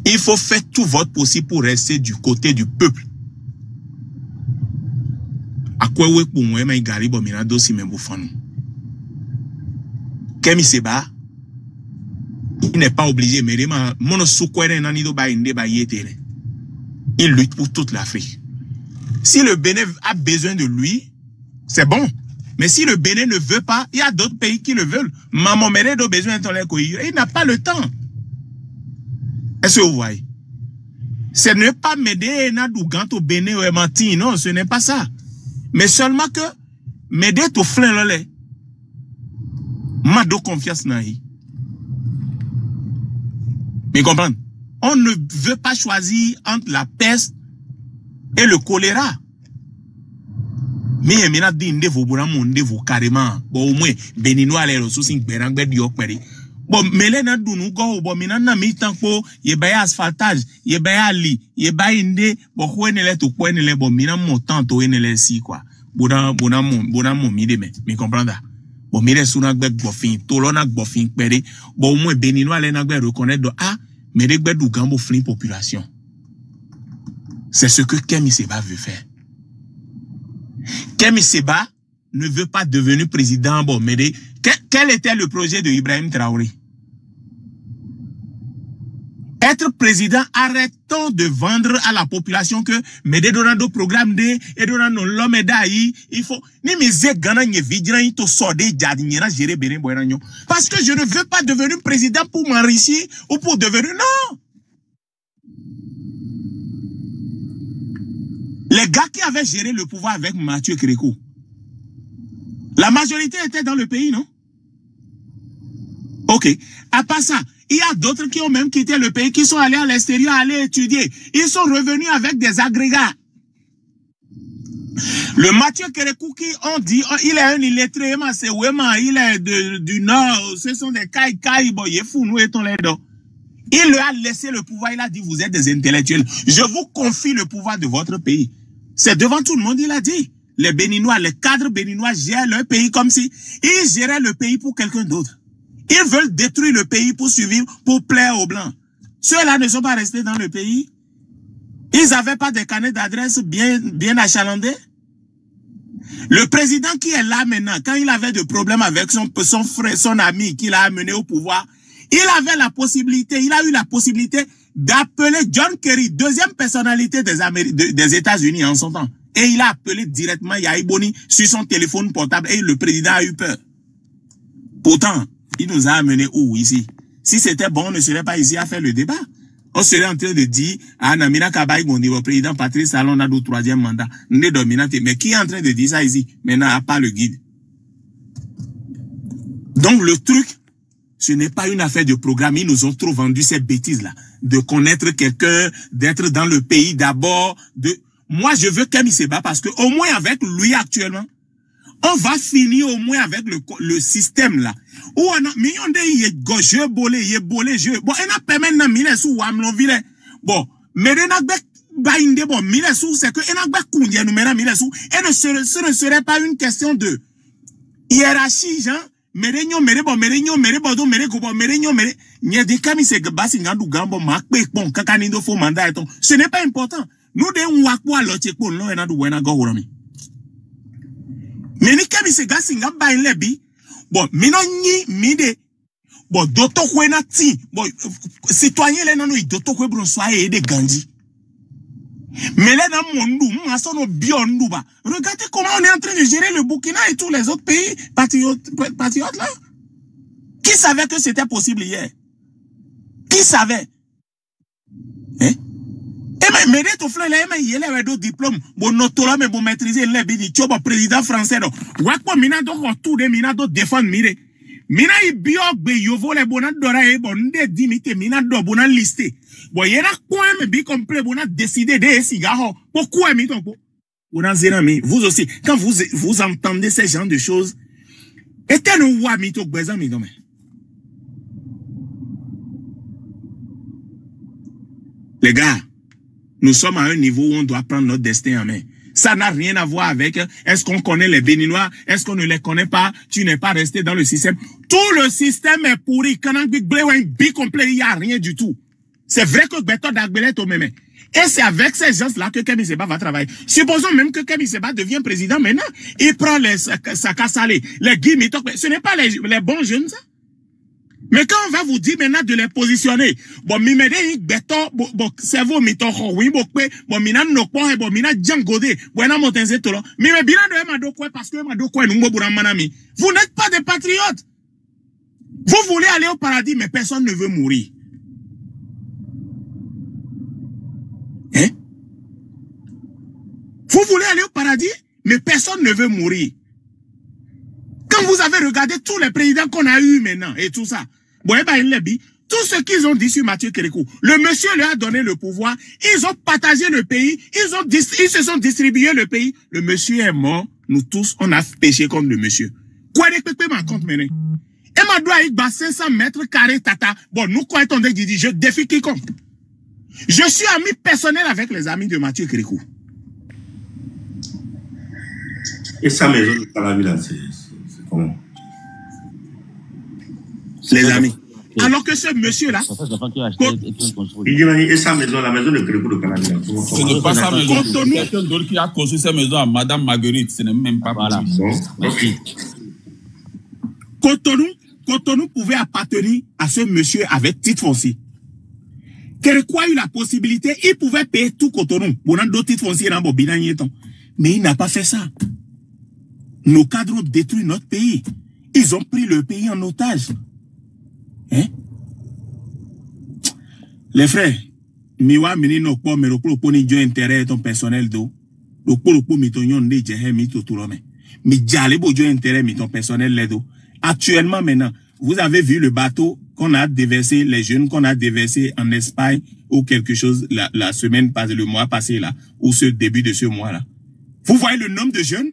Il faut faire tout votre possible pour rester du côté du peuple. À quoi vous pour moi, mais Gary Bomina dossier même vous font. Kemi Seba, il n'est pas obligé, mais il lutte pour toute l'Afrique. Si le Bénin a besoin de lui, c'est bon. Mais si le Bénin ne veut pas, il y a d'autres pays qui le veulent. Maman Mérède a besoin de il n'a pas le temps. Est-ce que vous voyez? Ce n'est pas m'aider au Bénin ou mentir, non, ce n'est pas ça. Mais seulement que m'aider au flin lolé. M'a de confiance dans lui. Mais comprenez? On ne veut pas choisir entre la peste et le choléra. Mais il y a des gens carrément. Bon, au moins, Béninois, les ressources, ils sont bon, mais les gens qui ont bon, mais nan mi tanko, il y a asphaltage, il y a li, il y a inde, bon, quoi n'est tout, quoi n'est bon, mais nan montant, to n'est si quoi. Bon, mide, mais comprendre. Bon, mais les sous-nak bofin, tout l'on bofin, bon, au moins, Béninois, les gens reconnaître, ah, mais les gens gambo flin population. C'est ce que Kemi Seba veut faire. Kemi Seba ne veut pas devenir président. Bon, mais quel était le projet de Ibrahim Traoré? Être président, arrêtons de vendre à la population que Médé Dorando programme de et Dorando l'homme d'aïe, il faut ni mes gana ni vidran to sordé jardiniera gérer Bénin Boeragnon. Parce que je ne veux pas devenir président pour m'enrichir ou pour devenir non. Les gars qui avaient géré le pouvoir avec Mathieu Kérékou, la majorité était dans le pays, non? Ok. À part ça, il y a d'autres qui ont même quitté le pays, qui sont allés à l'extérieur, aller étudier. Ils sont revenus avec des agrégats. Le Mathieu Kérékou qui on dit, oh, il est un illettré, c'est vraiment, il est du Nord, ce sont des caï, bon, il est fou, nous étons les deux. Il leur a laissé le pouvoir, il a dit, vous êtes des intellectuels. Je vous confie le pouvoir de votre pays. C'est devant tout le monde, il a dit. Les Béninois, les cadres béninois gèrent leur pays comme si ils géraient le pays pour quelqu'un d'autre. Ils veulent détruire le pays pour survivre, pour plaire aux Blancs. Ceux-là ne sont pas restés dans le pays. Ils n'avaient pas des carnets d'adresse bien achalandés. Le président qui est là maintenant, quand il avait des problèmes avec son frère, son ami qu'il a amené au pouvoir, il avait la possibilité, il a eu la possibilité d'appeler John Kerry, deuxième personnalité des États-Unis en son temps. Et il a appelé directement Yahi Boni sur son téléphone portable et le président a eu peur. Pourtant, il nous a amené où ici? Si c'était bon, on ne serait pas ici à faire le débat. On serait en train de dire, ah, Namina Kabaï, mon niveau président Patrice Talon a le troisième mandat. Mais qui est en train de dire ça ici? Maintenant, à part le guide. Donc, le truc, ce n'est pas une affaire de programme. Ils nous ont trop vendu ces bêtises-là. De connaître quelqu'un, d'être dans le pays d'abord, Moi, je veux Kemi Seba parce que, au moins avec lui actuellement, on va finir au moins avec le système là. Où on a, million de je bolé, je. Bon, on a permis de mille sous Wamloville. Bon, mais on a baindé, bon, mille sous, c'est que, on a baindé, nous, mille sous. Et ce ne serait pas une question de hiérarchie, genre, merenyo, merebo, nye de Kemi Seba, singandu gambo, makbe, bon, kakanindo fo mandat et ton. Ce n'est pas important. Nous, de wakwa, l'autre, non, et n'a d'ouena, go, Mais ni kemi se gasi nga ba in lebi. Bon, mino ni mide. Bon, doto kwe na ti. Bon, citoyen le nanou, doto kwe bronsoa e de Gandhi. Mais là, dans mon nous, regardez comment on est en train de gérer le Burkina et tous les autres pays patriotes là. Qui savait que c'était possible hier? Qui savait? Hein? Et mais tout fleur là, il y a d'autres diplômes. Bon, notre mais bon maîtriser les bidi, tu vois, président français. Wakpo mina donc tout de mina d'autres défendre mire. Mina i biok be yovo le bonat dora e bon de dimite mina do bonat listé. Bon yera quoi me bi complet bonat décider de cigaho. Pourquoi mi ton po? Bonat zerami, vous aussi quand vous entendez ces genre de choses, était nous wa mi to bezan mi dome. Les gars, nous sommes à un niveau où on doit prendre notre destin en main. Ça n'a rien à voir avec est-ce qu'on connaît les Béninois, est-ce qu'on ne les connaît pas, tu n'es pas resté dans le système. Tout le système est pourri. Quand on dit complet, il n'y a rien du tout. C'est vrai que Beto Dagbele au même. Et c'est avec ces gens-là que Kemi Seba va travailler. Supposons même que Kemi Seba devient président maintenant. Il prend les Sakasalé, les Guy. Ce n'est pas les bons jeunes, ça. Mais quand on va vous dire maintenant de les positionner, bon, mimede beto, bon, cerveau mito oui, bon, mina no kwa, bon, mina djangode, bon, na motenze tolo, mime bilan de ma do quoi, parce que ma do quoi, nous manami. Vous n'êtes pas des patriotes. Vous voulez aller au paradis, mais personne ne veut mourir. Hein? Vous voulez aller au paradis, mais personne ne veut mourir. Quand vous avez regardé tous les présidents qu'on a eu maintenant et tout ça, bon, tout ce qu'ils ont dit sur Mathieu Kérékou, le monsieur leur a donné le pouvoir, ils ont partagé le pays, ils se sont distribués le pays, le monsieur est mort, nous tous, on a péché contre le monsieur. Quoi de pépé ma compte mener? Et ma doigt avec 500 mètres carrés tata, bon, nous quoi est-on dit, je défie quiconque. Je suis ami personnel avec les amis de Mathieu Kérékou. Et sa maison de Calavilla, c'est comment? Les amis. Alors que ce monsieur-là, il dit, et sa maison, la maison de Kérékou de Calavilla. Ce n'est pas sa maison. Quelqu'un d'autre qui a construit sa maison à Madame Marguerite, ce n'est même pas voilà. Cotonou pouvait appartenir à ce monsieur avec titre foncier. Kérékou a eu la possibilité, il pouvait payer tout Cotonou. Bon, d'autres titres fonciers dans Bobina Nieton. Mais il n'a pas fait ça. Nos cadres ont détruit notre pays. Ils ont pris le pays en otage. Hein? Les frères, miwa mini no po me roklo poni jo intérêt ton personnel do. Roklo po mi ton yon de jehe mi to tulome. Mi jale bo jo intérêt mi ton personnel ledo. Actuellement maintenant, vous avez vu le bateau qu'on a déversé, les jeunes qu'on a déversé en Espagne ou quelque chose la semaine passée, le mois passé là, ou ce début de ce mois là. Vous voyez le nombre de jeunes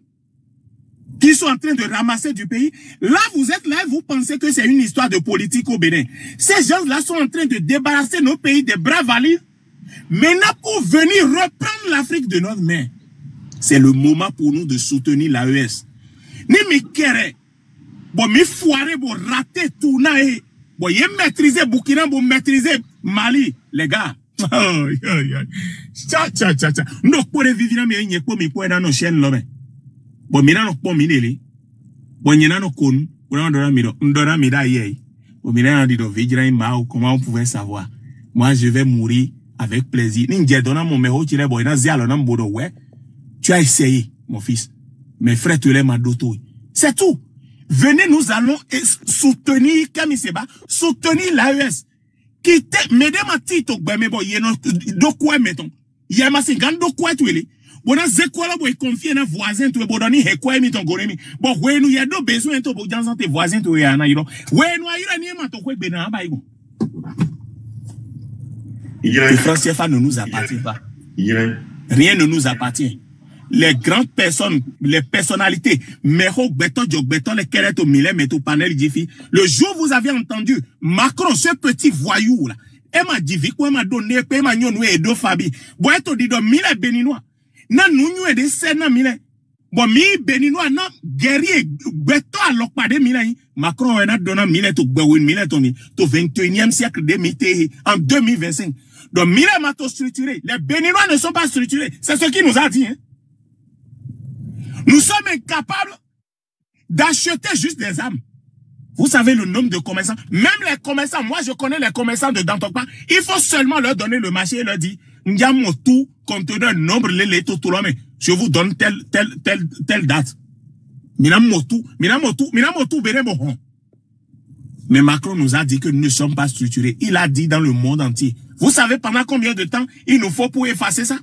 qui sont en train de ramasser du pays. Là, vous êtes là, vous pensez que c'est une histoire de politique au Bénin. Ces gens-là sont en train de débarrasser nos pays des bras valides. Maintenant, pour venir reprendre l'Afrique de notre main, c'est le moment pour nous de soutenir l'AES. Ni mi kere, bon, mi foire, bon, rater tout, nae, bon, y maîtriser Burkina, bon, maîtriser Mali, les gars. Tcha. Nous, pour les vivre, mais il y a pas, mais pour dans nos chaînes, là, bon, mina no po mineli. Bon, yena no kun. On dora mida yei. Bon, mina no dido vijra imao. Comment on pouvait savoir? Moi, je vais mourir avec plaisir. Ninja donna mon meho chile boy na zialo na mbodo ouais. Tu as essayé, mon fils. Mes frères te l'aiment à doto. C'est tout. Venez, nous allons soutenir Kemi Seba, soutenir l'AES. Quittez, mesdames ma tito, mais bon, yeno, do quoi mettons? Yama si gando quoi tu es? Bon, zekola boy confier na voisin tu bodoni he kwa mi ton goremi. Bon, we nous y a do besoin to bo jansan te voisin tu ya na yiro. We nous ayira ni ma to kwe bena ba igo. Le franc CFA ne nous appartient pas. Rien ne nous appartient. Les grandes personnes, les personnalités, Mero Beton, Jok Beton, les Kereto Millet, Meto Panel Jiffy. Le jour où vous avez entendu Macron, ce petit voyou là, et m'a dit, quoi m'a donné, et m'a nyonou et do Fabi. Bon, et to dit do Millet Béninois. Na nous et des scènes Millet. Bon, mi Béninois, na guerrier, Beton à l'okpade Millet. Macron a donné Millet to Bewin Millet to 21e siècle de en 2025. Donc, Millet m'a tout structuré. Les Béninois ne sont pas structurés. C'est ce qu'il nous a dit, hein. Nous sommes incapables d'acheter juste des armes. Vous savez le nombre de commerçants. Même les commerçants, moi je connais les commerçants de Dantokpa. Il faut seulement leur donner le marché et leur dire, tout conteneur nombre je vous donne telle date. Mais Macron nous a dit que nous ne sommes pas structurés. Il a dit dans le monde entier. Vous savez pendant combien de temps il nous faut pour effacer ça?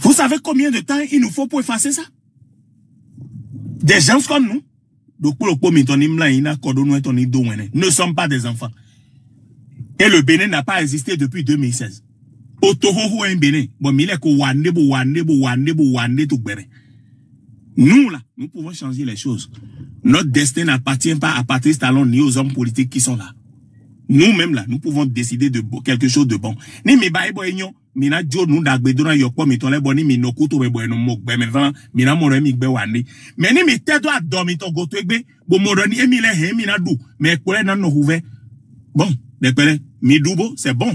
Vous savez combien de temps il nous faut pour effacer ça? Des gens comme nous, ne sommes pas des enfants. Et le Bénin n'a pas existé depuis 2016. Nous, là, nous pouvons changer les choses. Notre destin n'appartient pas à Patrice Talon ni aux hommes politiques qui sont là. Nous-mêmes, là, nous pouvons décider de quelque chose de bon. Ni mi bae boignon, mina jo nous d'agbedona yokpo mi tole boni mi nokuto me boyno mokbe me van mina moro mi gbe wande. Mais ni mi tedo adomi to goto egbe bo moroni emile he mina du mais kole na no huve. Bon, dekpele mi dubo c'est bon.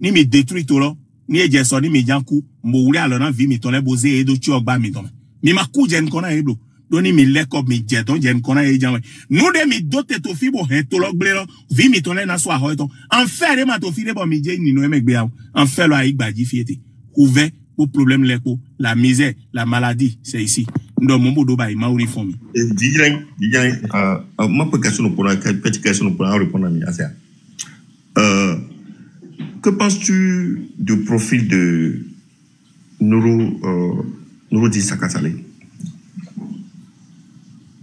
Ni mi détruit tout là, ni ejeso ni mi janku mo wuri alona vi mi tole boze edo chi ogba mi tome. Mi maku jen kona eblo. Doni mi lekop mi jeton jen kona e janwe. Nou de mi dote to fibo hen to lok ble vi mi tole na swa hoiton. En fait ma to fide bo mi je ni no emek be yaw. En fait lo aik badji fiete. Ouvert pour problème leko, la misère, la maladie, c'est ici. Ndo mon bodo ba ma uniforme. Didier, ma question pour la petite question pour répondre à mi asia. Que penses-tu du profil de Nouroudine Saka Saleh?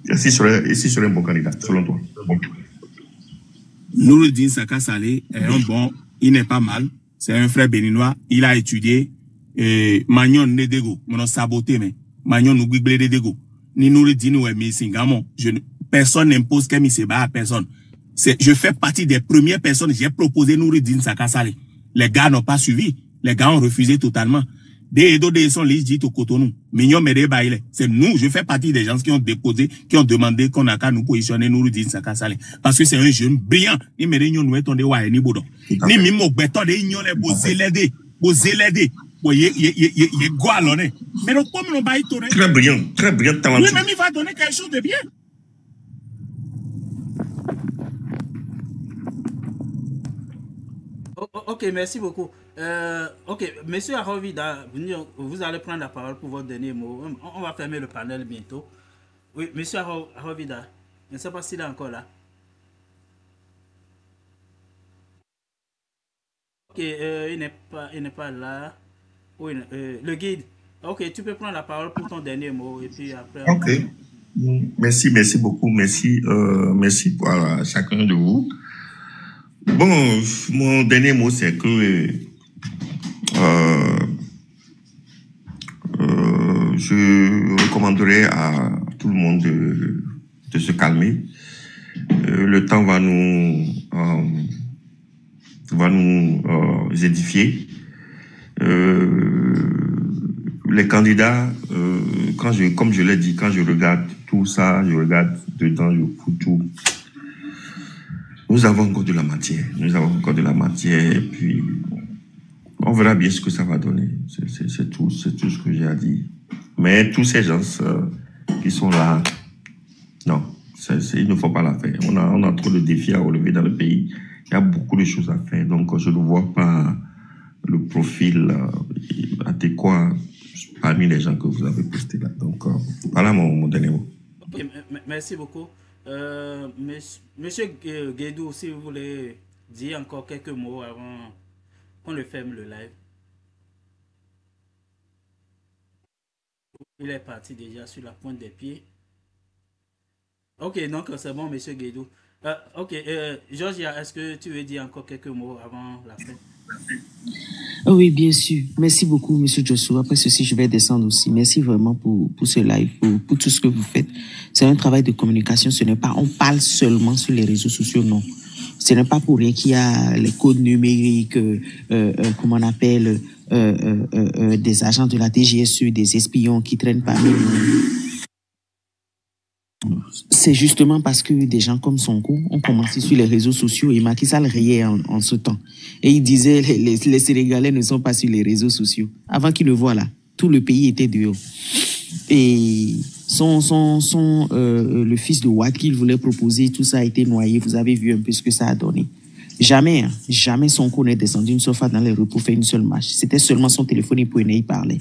Est-ce serait un bon candidat, selon toi? Nouroudine Saka Saleh est un bon, il n'est pas mal. C'est un frère béninois. Il a étudié Magnon Nedego. Mon saboté, mais Magnon Nouguible Nedego. Ni Nouroudine ou Emi Singamon. Personne n'impose qu'Emi Seba à personne. Je fais partie des premières personnes. J'ai proposé Nouroudine Saka Saleh. Les gars n'ont pas suivi. Les gars ont refusé totalement. Des sont légitimes au Cotonou. C'est nous, je fais partie des gens qui ont déposé, qui ont demandé qu'on a qu'à nous positionner Nouroudine Saka Saleh. Parce que c'est un jeune brillant. Ni mérénion nous est on de ni boudon. Ni mimo beton de ignon les beaux zélédés. Yé gualonné. Mais donc, comme on va y tourner. Très brillant, talentueux. Oui, même il va donner quelque chose de bien. Ok, merci beaucoup. Ok, monsieur Arovida, vous allez prendre la parole pour votre dernier mot. On va fermer le panel bientôt. Oui, monsieur Arovida, je ne sais pas s'il est encore là. Ok, il n'est pas là. Oui, le guide. Ok, tu peux prendre la parole pour ton dernier mot et puis après. Ok. Merci beaucoup. Merci pour chacun de vous. Bon, mon dernier mot, c'est que je recommanderais à tout le monde de se calmer. Le temps va nous édifier. Les candidats, comme je l'ai dit, quand je regarde tout ça, je regarde dedans, je fous tout. Nous avons encore de la matière. Et puis, on verra bien ce que ça va donner. C'est tout ce que j'ai à dire. Mais tous ces gens qui sont là, non, il ne faut pas la faire. On a trop de défis à relever dans le pays. Il y a beaucoup de choses à faire. Donc, je ne vois pas le profil adéquat parmi les gens que vous avez postés là. Donc, voilà mon dernier mot. Ok, merci beaucoup. Monsieur Guédou, si vous voulez dire encore quelques mots avant qu'on le ferme le live. Il est parti déjà sur la pointe des pieds. Ok, donc c'est bon, monsieur Guédou. Ok, Georgia, est-ce que tu veux dire encore quelques mots avant la fin? Oui, bien sûr. Merci beaucoup, monsieur Joshua. Après ceci, je vais descendre aussi. Merci vraiment pour ce live, pour tout ce que vous faites. C'est un travail de communication. Ce n'est pas, on parle seulement sur les réseaux sociaux, non. Ce n'est pas pour rien qu'il y a les codes numériques, comment on appelle, des agents de la DGSE, des espions qui traînent parmi nous. C'est justement parce que des gens comme Sonko ont commencé sur les réseaux sociaux et Macky Sall riait en ce temps. Et il disait les Sénégalais ne sont pas sur les réseaux sociaux. Avant qu'il le voie là, Tout le pays était dehors. Et le fils de Watt qu'il voulait proposer, tout ça a été noyé. Vous avez vu un peu ce que ça a donné. Jamais, hein, jamais Sonko n'est descendu une seule fois dans les rues pour faire une seule marche. C'était seulement son téléphone, il prenait, il parlait.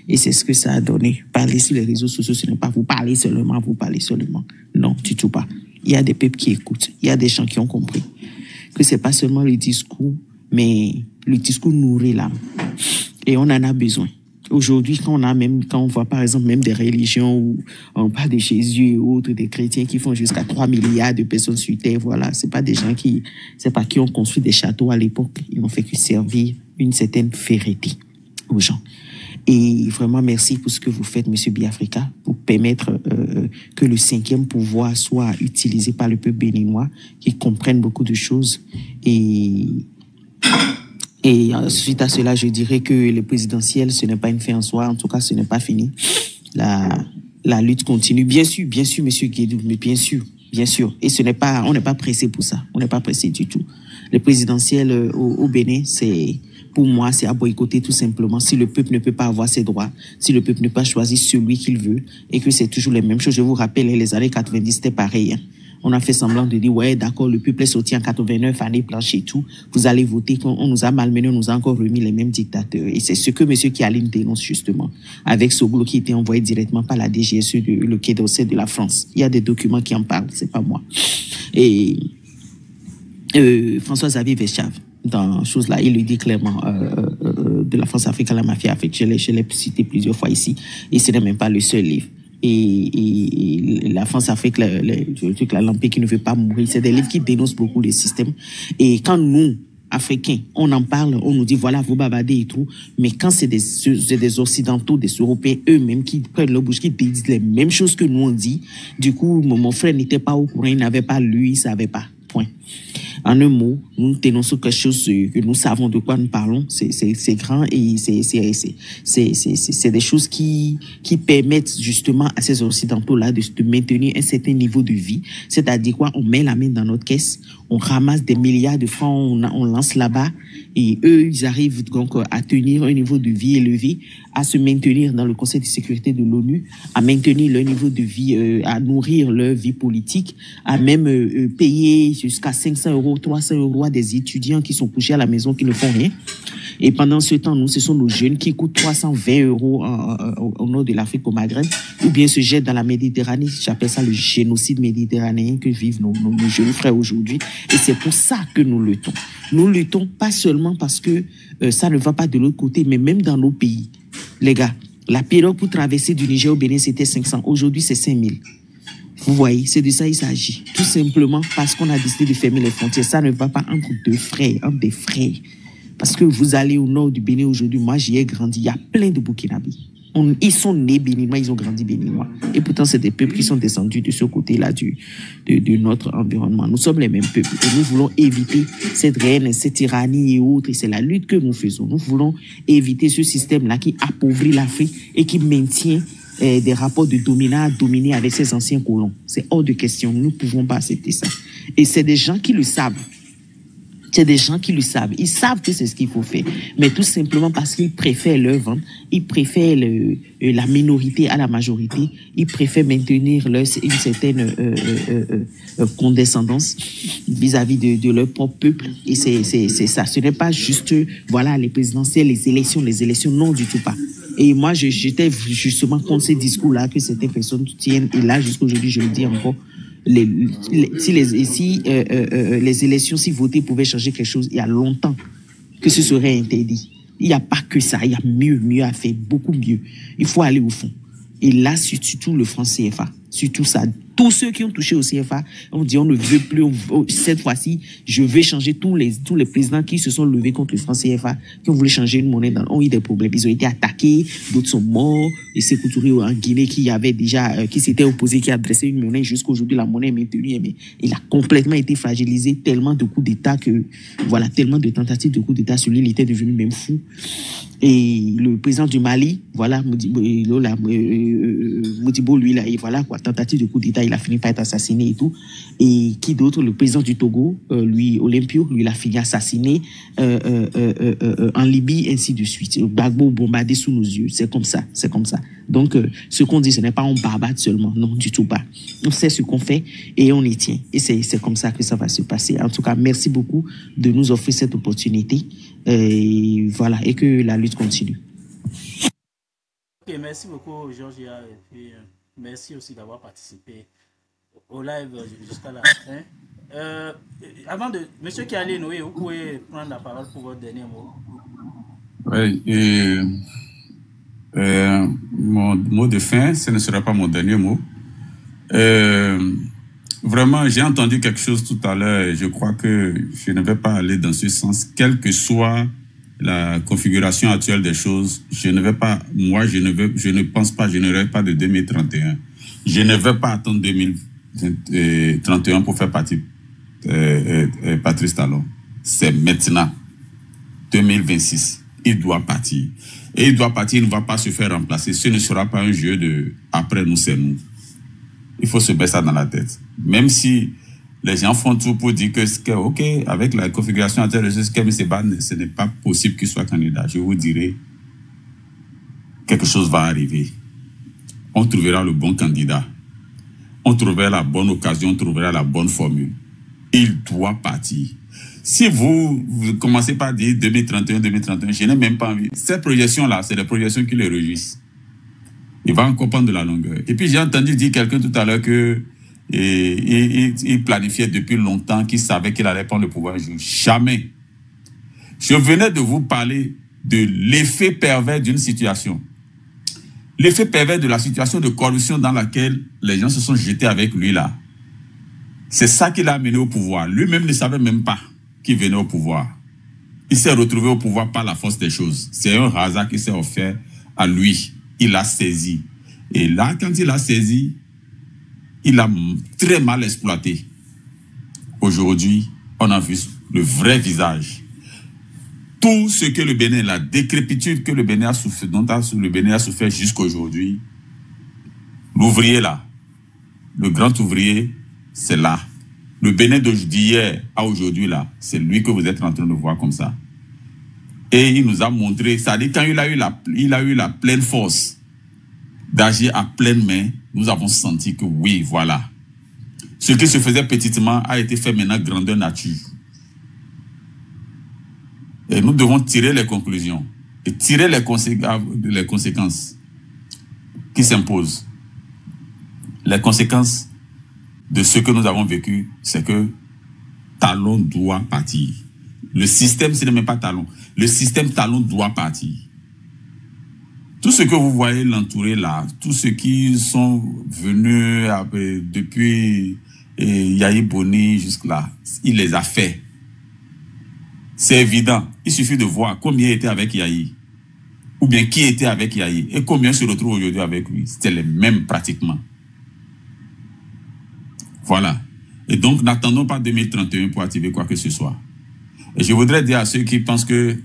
Et c'est ce que ça a donné. Parler sur les réseaux sociaux, ce n'est pas vous parler seulement, vous parler seulement. Non, du tout pas. Il y a des peuples qui écoutent. Il y a des gens qui ont compris que c'est pas seulement le discours, mais le discours nourrit l'âme. Et on en a besoin. Aujourd'hui, quand on voit par exemple même des religions où on parle de Jésus et autres, des chrétiens qui font jusqu'à 3 milliards de personnes sur terre, voilà, c'est pas des gens qui ont construit des châteaux à l'époque. Ils n'ont fait que servir une certaine vérité aux gens. Et vraiment, merci pour ce que vous faites, Monsieur Biafrika, pour permettre que le 5e pouvoir soit utilisé par le peuple béninois, qui comprenne beaucoup de choses. Et suite à cela, je dirais que le présidentiel, ce n'est pas une fin en soi. En tout cas, ce n'est pas fini. La lutte continue. Bien sûr, Monsieur Guédou, mais bien sûr. Et on n'est pas pressé pour ça. On n'est pas pressé du tout. Le présidentiel au Bénin, pour moi, c'est à boycotter tout simplement. Si le peuple ne peut pas avoir ses droits, si le peuple ne peut pas choisir celui qu'il veut, et que c'est toujours les mêmes choses. Je vous rappelle, les années 90, c'était pareil, hein. On a fait semblant de dire, ouais, d'accord, le peuple est sorti en 89, année blanche et tout. Vous allez voter. On nous a malmenés, on nous a encore remis les mêmes dictateurs. Et c'est ce que M. Kialine dénonce justement. Avec Soglo qui était envoyé directement par la DGSE, le Quai d'Orsay de la France. Il y a des documents qui en parlent, c'est pas moi. Et François-Xavier Verschave, dans chose là, il le dit clairement, de la France-Afrique à la mafia afrique. Je l'ai cité plusieurs fois ici. Et ce n'est même pas le seul livre. Et la France-Afrique, le truc, la lampée qui ne veut pas mourir, c'est des livres qui dénoncent beaucoup le système. Et quand nous, Africains, on en parle, on nous dit voilà, vous bavardez et tout, mais quand c'est des Occidentaux, des Européens eux-mêmes qui prennent leur bouche, qui disent les mêmes choses que nous on dit, du coup, mon frère n'était pas au courant, il n'avait pas lu, il savait pas. Point. En un mot, nous dénonçons quelque chose que nous savons de quoi nous parlons. C'est grand et c'est des choses qui permettent justement à ces Occidentaux-là de maintenir un certain niveau de vie. C'est-à-dire quoi? On met la main dans notre caisse, on ramasse des milliards de francs, on lance là-bas et eux, ils arrivent donc à tenir un niveau de vie élevé, à se maintenir dans le Conseil de sécurité de l'ONU, à maintenir leur niveau de vie, à nourrir leur vie politique, à même payer jusqu'à 500 €, 300 € à des étudiants qui sont couchés à la maison, qui ne font rien. Et pendant ce temps, nous, ce sont nos jeunes qui coûtent 320 € au nord de l'Afrique, au Maghreb, ou bien se jettent dans la Méditerranée. J'appelle ça le génocide méditerranéen que vivent nos jeunes frères aujourd'hui. Et c'est pour ça que nous luttons. Nous luttons pas seulement parce que ça ne va pas de l'autre côté, mais même dans nos pays. Les gars, la pirogue pour traverser du Niger au Bénin, c'était 500. Aujourd'hui, c'est 5000. Vous voyez, c'est de ça il s'agit. Tout simplement parce qu'on a décidé de fermer les frontières. Ça ne va pas entre deux frères, entre des frères. Parce que vous allez au nord du Bénin aujourd'hui, moi j'y ai grandi, il y a plein de Burkinabés. Ils sont nés béninois, ils ont grandi béninois. Et pourtant, c'est des peuples qui sont descendus de ce côté-là de notre environnement. Nous sommes les mêmes peuples. Et nous voulons éviter cette haine, cette tyrannie et autres. Et c'est la lutte que nous faisons. Nous voulons éviter ce système-là qui appauvrit l'Afrique et qui maintient des rapports de dominant à dominer avec ces anciens colons. C'est hors de question. Nous ne pouvons pas accepter ça. Et c'est des gens qui le savent. C'est des gens qui le savent. Ils savent que c'est ce qu'il faut faire. Mais tout simplement parce qu'ils préfèrent leur vente, ils préfèrent la minorité à la majorité, ils préfèrent maintenir une certaine condescendance vis-à-vis de leur propre peuple. Et c'est ça. Ce n'est pas juste, voilà, les présidentielles, les élections, non du tout pas. Et moi, j'étais justement contre ces discours-là que certaines personnes tiennent. Et là, jusqu'aujourd'hui, je le dis encore, si les élections, si voter pouvait changer quelque chose, il y a longtemps que ce serait interdit. Il n'y a pas que ça, il y a mieux à faire, beaucoup mieux. Il faut aller au fond. Et là, surtout le franc CFA, surtout ça. Tous ceux qui ont touché au CFA, on dit on ne veut plus, cette fois-ci, je vais changer tous les présidents qui se sont levés contre le franc CFA, qui ont voulu changer une monnaie, ont eu des problèmes. Ils ont été attaqués, d'autres sont morts. Et c'est Coutouré en Guinée qui avait déjà, qui s'était opposé, qui a dressé une monnaie. Jusqu'aujourd'hui, la monnaie est maintenue, mais il a complètement été fragilisé, tellement de coups d'État que, voilà, tellement de tentatives de coups d'État sur lui, il était devenu même fou. Et le président du Mali, voilà, Modibo, lui, là, et voilà, quoi. quoi. Tentative de coup d'État, il a fini par être assassiné et tout. Et qui d'autre? Le président du Togo, lui, Olympio, lui, il a fini assassiné en Libye, ainsi de suite. Gbagbo bombardé sous nos yeux. C'est comme ça, c'est comme ça. Donc, ce qu'on dit, ce n'est pas on barbade seulement, non, du tout pas. On sait ce qu'on fait et on y tient. Et c'est comme ça que ça va se passer. En tout cas, merci beaucoup de nous offrir cette opportunité. Et voilà, et que la lutte continue. Ok, merci beaucoup, Georgia. Et puis, merci aussi d'avoir participé au live jusqu'à la fin. Avant de... Monsieur Kialé Noé, vous pouvez prendre la parole pour votre dernier mot. Oui, mon mot de fin, ce ne sera pas mon dernier mot. Vraiment, j'ai entendu quelque chose tout à l'heure et je crois que je ne vais pas aller dans ce sens. Quelle que soit la configuration actuelle des choses, je ne vais pas, moi, je ne pense pas, je ne rêve pas de 2031. Je ne vais pas attendre 2031 pour faire partie Patrice Talon. C'est maintenant, 2026. Il doit partir. Et il doit partir, il ne va pas se faire remplacer. Ce ne sera pas un jeu de après nous, c'est nous. Il faut se mettre ça dans la tête. Même si les gens font tout pour dire que ok, avec la configuration actuelle de ce n'est pas possible qu'il soit candidat. Je vous dirai, quelque chose va arriver. On trouvera le bon candidat. On trouvera la bonne occasion, on trouvera la bonne formule. Il doit partir. Si vous commencez par dire 2031, 2031, je n'ai même pas envie. Ces projections-là, c'est des projections qui les réjouissent. Il va encore prendre de la longueur. Et puis j'ai entendu dire quelqu'un tout à l'heure que il planifiait depuis longtemps, qu'il savait qu'il allait prendre le pouvoir un jour. Jamais. Je venais de vous parler de l'effet pervers d'une situation. L'effet pervers de la situation de corruption dans laquelle les gens se sont jetés avec lui là. C'est ça qui l'a amené au pouvoir. Lui-même ne savait même pas qu'il venait au pouvoir. Il s'est retrouvé au pouvoir par la force des choses. C'est un hasard qui s'est offert à lui. Il l'a saisi. Et là, quand il l'a saisi, il a très mal exploité. Aujourd'hui, on a vu le vrai visage. Tout ce que le Bénin, la décrépitude que le Bénin a souffert, dont le Bénin a souffert jusqu'à aujourd'hui, l'ouvrier là, le grand ouvrier, c'est là. Le Bénin d'hier à aujourd'hui là, c'est lui que vous êtes en train de voir comme ça. Et il nous a montré, c'est-à-dire quand il a eu la pleine force d'agir à pleine main, nous avons senti que oui, voilà. Ce qui se faisait petitement a été fait maintenant grandeur nature. Et nous devons tirer les conclusions et tirer les conséquences qui s'imposent. Les conséquences de ce que nous avons vécu, c'est que Talon doit partir. Le système, ce n'est même pas Talon. Le système Talon doit partir. Tout ce que vous voyez l'entourer là, tous ceux qui sont venus depuis Yahi Boni jusque-là, il les a fait. C'est évident. Il suffit de voir combien était avec Yahi. Ou bien qui était avec Yahi. Et combien se retrouve aujourd'hui avec lui. C'était les mêmes pratiquement. Voilà. Et donc, n'attendons pas 2031 pour activer quoi que ce soit. Et je voudrais dire à ceux qui pensent que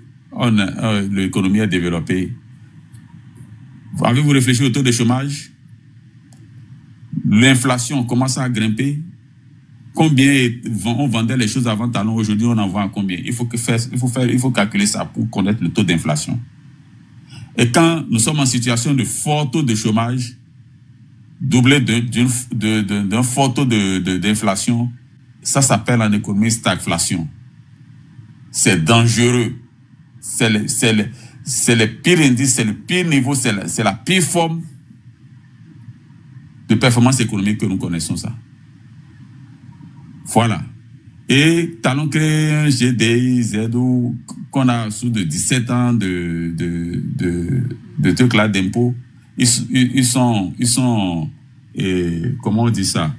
l'économie est développée, avez-vous réfléchi au taux de chômage? L'inflation commence à grimper. Combien on vendait les choses avant Talon? Aujourd'hui, on en vend à combien? Il faut calculer ça pour connaître le taux d'inflation. Et quand nous sommes en situation de fort taux de chômage, doublé d'un fort taux d'inflation, ça s'appelle en économie stagflation. C'est dangereux. C'est le pire indice, c'est le pire niveau, c'est la pire forme de performance économique que nous connaissons ça. Voilà. Et Talon crée un GDI, ZO, qu'on a sous de 17 ans de trucs là d'impôts. Ils sont comment on dit ça?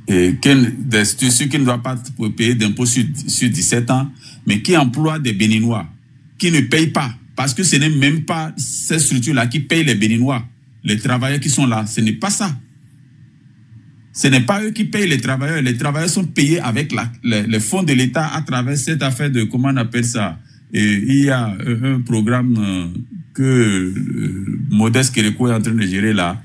Des structures qui ne doivent pas payer d'impôts sur 17 ans, mais qui emploient des Béninois, qui ne payent pas, parce que ce n'est même pas ces structures-là qui payent les Béninois, les travailleurs qui sont là. Ce n'est pas ça. Ce n'est pas eux qui payent les travailleurs. Les travailleurs sont payés avec les fonds de l'État à travers cette affaire de, comment on appelle ça? Et il y a un programme que Modeste Kéréko est en train de gérer là,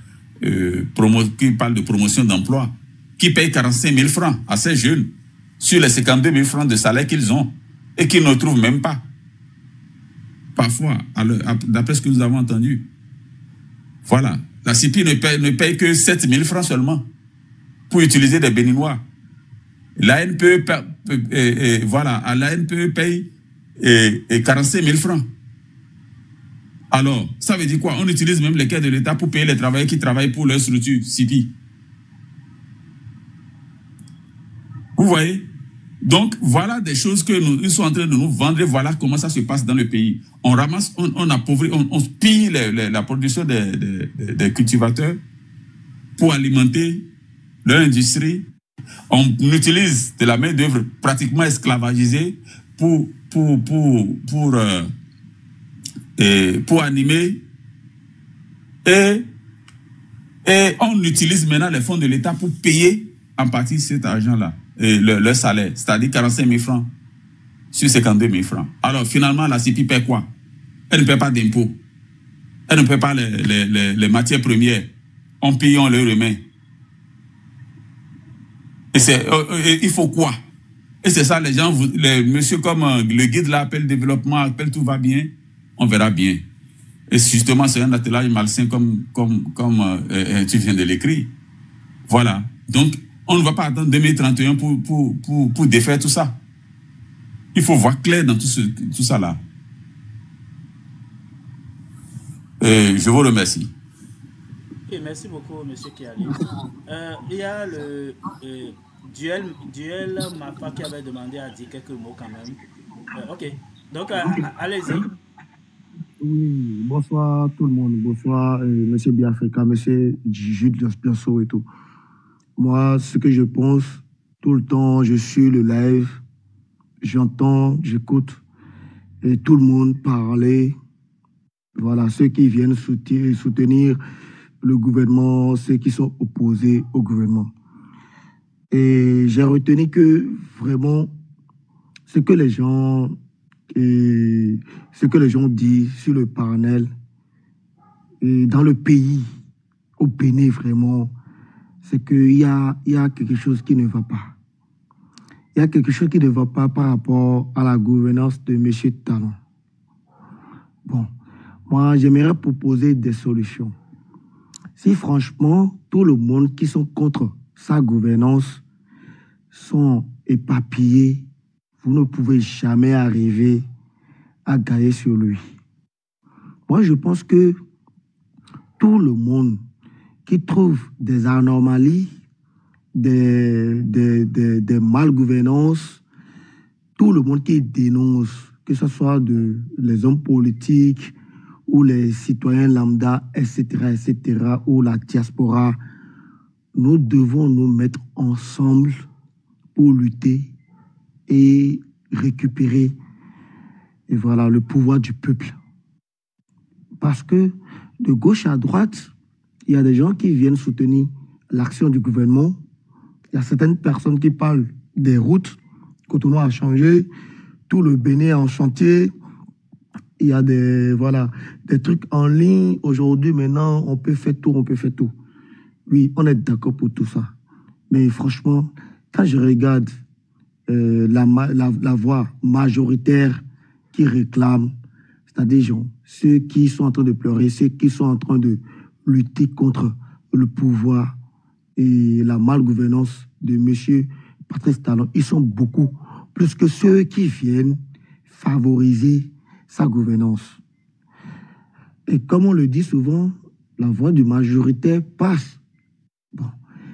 qui parle de promotion d'emploi, qui paye 45 000 francs à ces jeunes sur les 52 000 francs de salaire qu'ils ont et qu'ils ne trouvent même pas. Parfois, d'après ce que nous avons entendu. Voilà. La CIPI ne paye que 7 000 francs seulement pour utiliser des béninois. L'ANPE paye 45 000 francs. Alors, ça veut dire quoi? On utilise même les caisses de l'État pour payer les travailleurs qui travaillent pour leur structure CIPI. Vous voyez? Donc, voilà des choses que ils sont en train de nous vendre et voilà comment ça se passe dans le pays. On ramasse, on appauvrit, on pille la production des cultivateurs pour alimenter leur industrie. On utilise de la main-d'œuvre pratiquement esclavagisée pour animer et on utilise maintenant les fonds de l'État pour payer en partie cet argent-là, leur salaire, c'est-à-dire 45 000 francs sur 52 000 francs. Alors finalement, la CIPI paie quoi? Elle ne paie pas d'impôts. Elle ne paie pas les matières premières. On paye, on leur remet. Et il faut quoi? Et c'est ça, les gens, les monsieur comme le guide là appelle développement, appelle tout va bien, on verra bien. Et justement, c'est un attelage malsain comme tu viens de l'écrire. Voilà. Donc, on ne va pas attendre 2031 pour défaire tout ça. Il faut voir clair dans tout ça là. Je vous remercie. Okay, merci beaucoup, M. Kiali. Il y a le Duel Mapa qui avait demandé à dire quelques mots quand même. Ok, donc allez-y. Oui, bonsoir tout le monde. Bonsoir, M. Biafrika, M. Jude Josso et tout. Moi, ce que je pense, tout le temps, je suis le live, j'entends, j'écoute, et tout le monde parler. Voilà, ceux qui viennent soutenir le gouvernement, ceux qui sont opposés au gouvernement. Et j'ai retenu que vraiment, ce que les gens disent sur le panel, et dans le pays, au Bénin vraiment, c'est qu'il y a quelque chose qui ne va pas. Il y a quelque chose qui ne va pas par rapport à la gouvernance de M. Talon. Bon, moi, j'aimerais proposer des solutions. Si franchement, tout le monde qui sont contre sa gouvernance sont éparpillés, vous ne pouvez jamais arriver à gagner sur lui. Moi, je pense que tout le monde qui trouve des anomalies, des malgouvernances, tout le monde qui dénonce, que ce soit les hommes politiques ou les citoyens lambda, etc., ou la diaspora, nous devons nous mettre ensemble pour lutter et récupérer le pouvoir du peuple. Parce que de gauche à droite, il y a des gens qui viennent soutenir l'action du gouvernement. Il y a certaines personnes qui parlent des routes. Cotonou a changé, tout le Bénin est en chantier. Il y a des trucs en ligne. Aujourd'hui, maintenant, on peut faire tout, Oui, on est d'accord pour tout ça. Mais franchement, quand je regarde la voix majoritaire qui réclame, c'est-à-dire ceux qui sont en train de pleurer, ceux qui sont en train de lutter contre le pouvoir et la malgouvernance de M. Patrice Talon, ils sont beaucoup plus que ceux qui viennent favoriser sa gouvernance. Et comme on le dit souvent, la voix du majoritaire passe. Bon.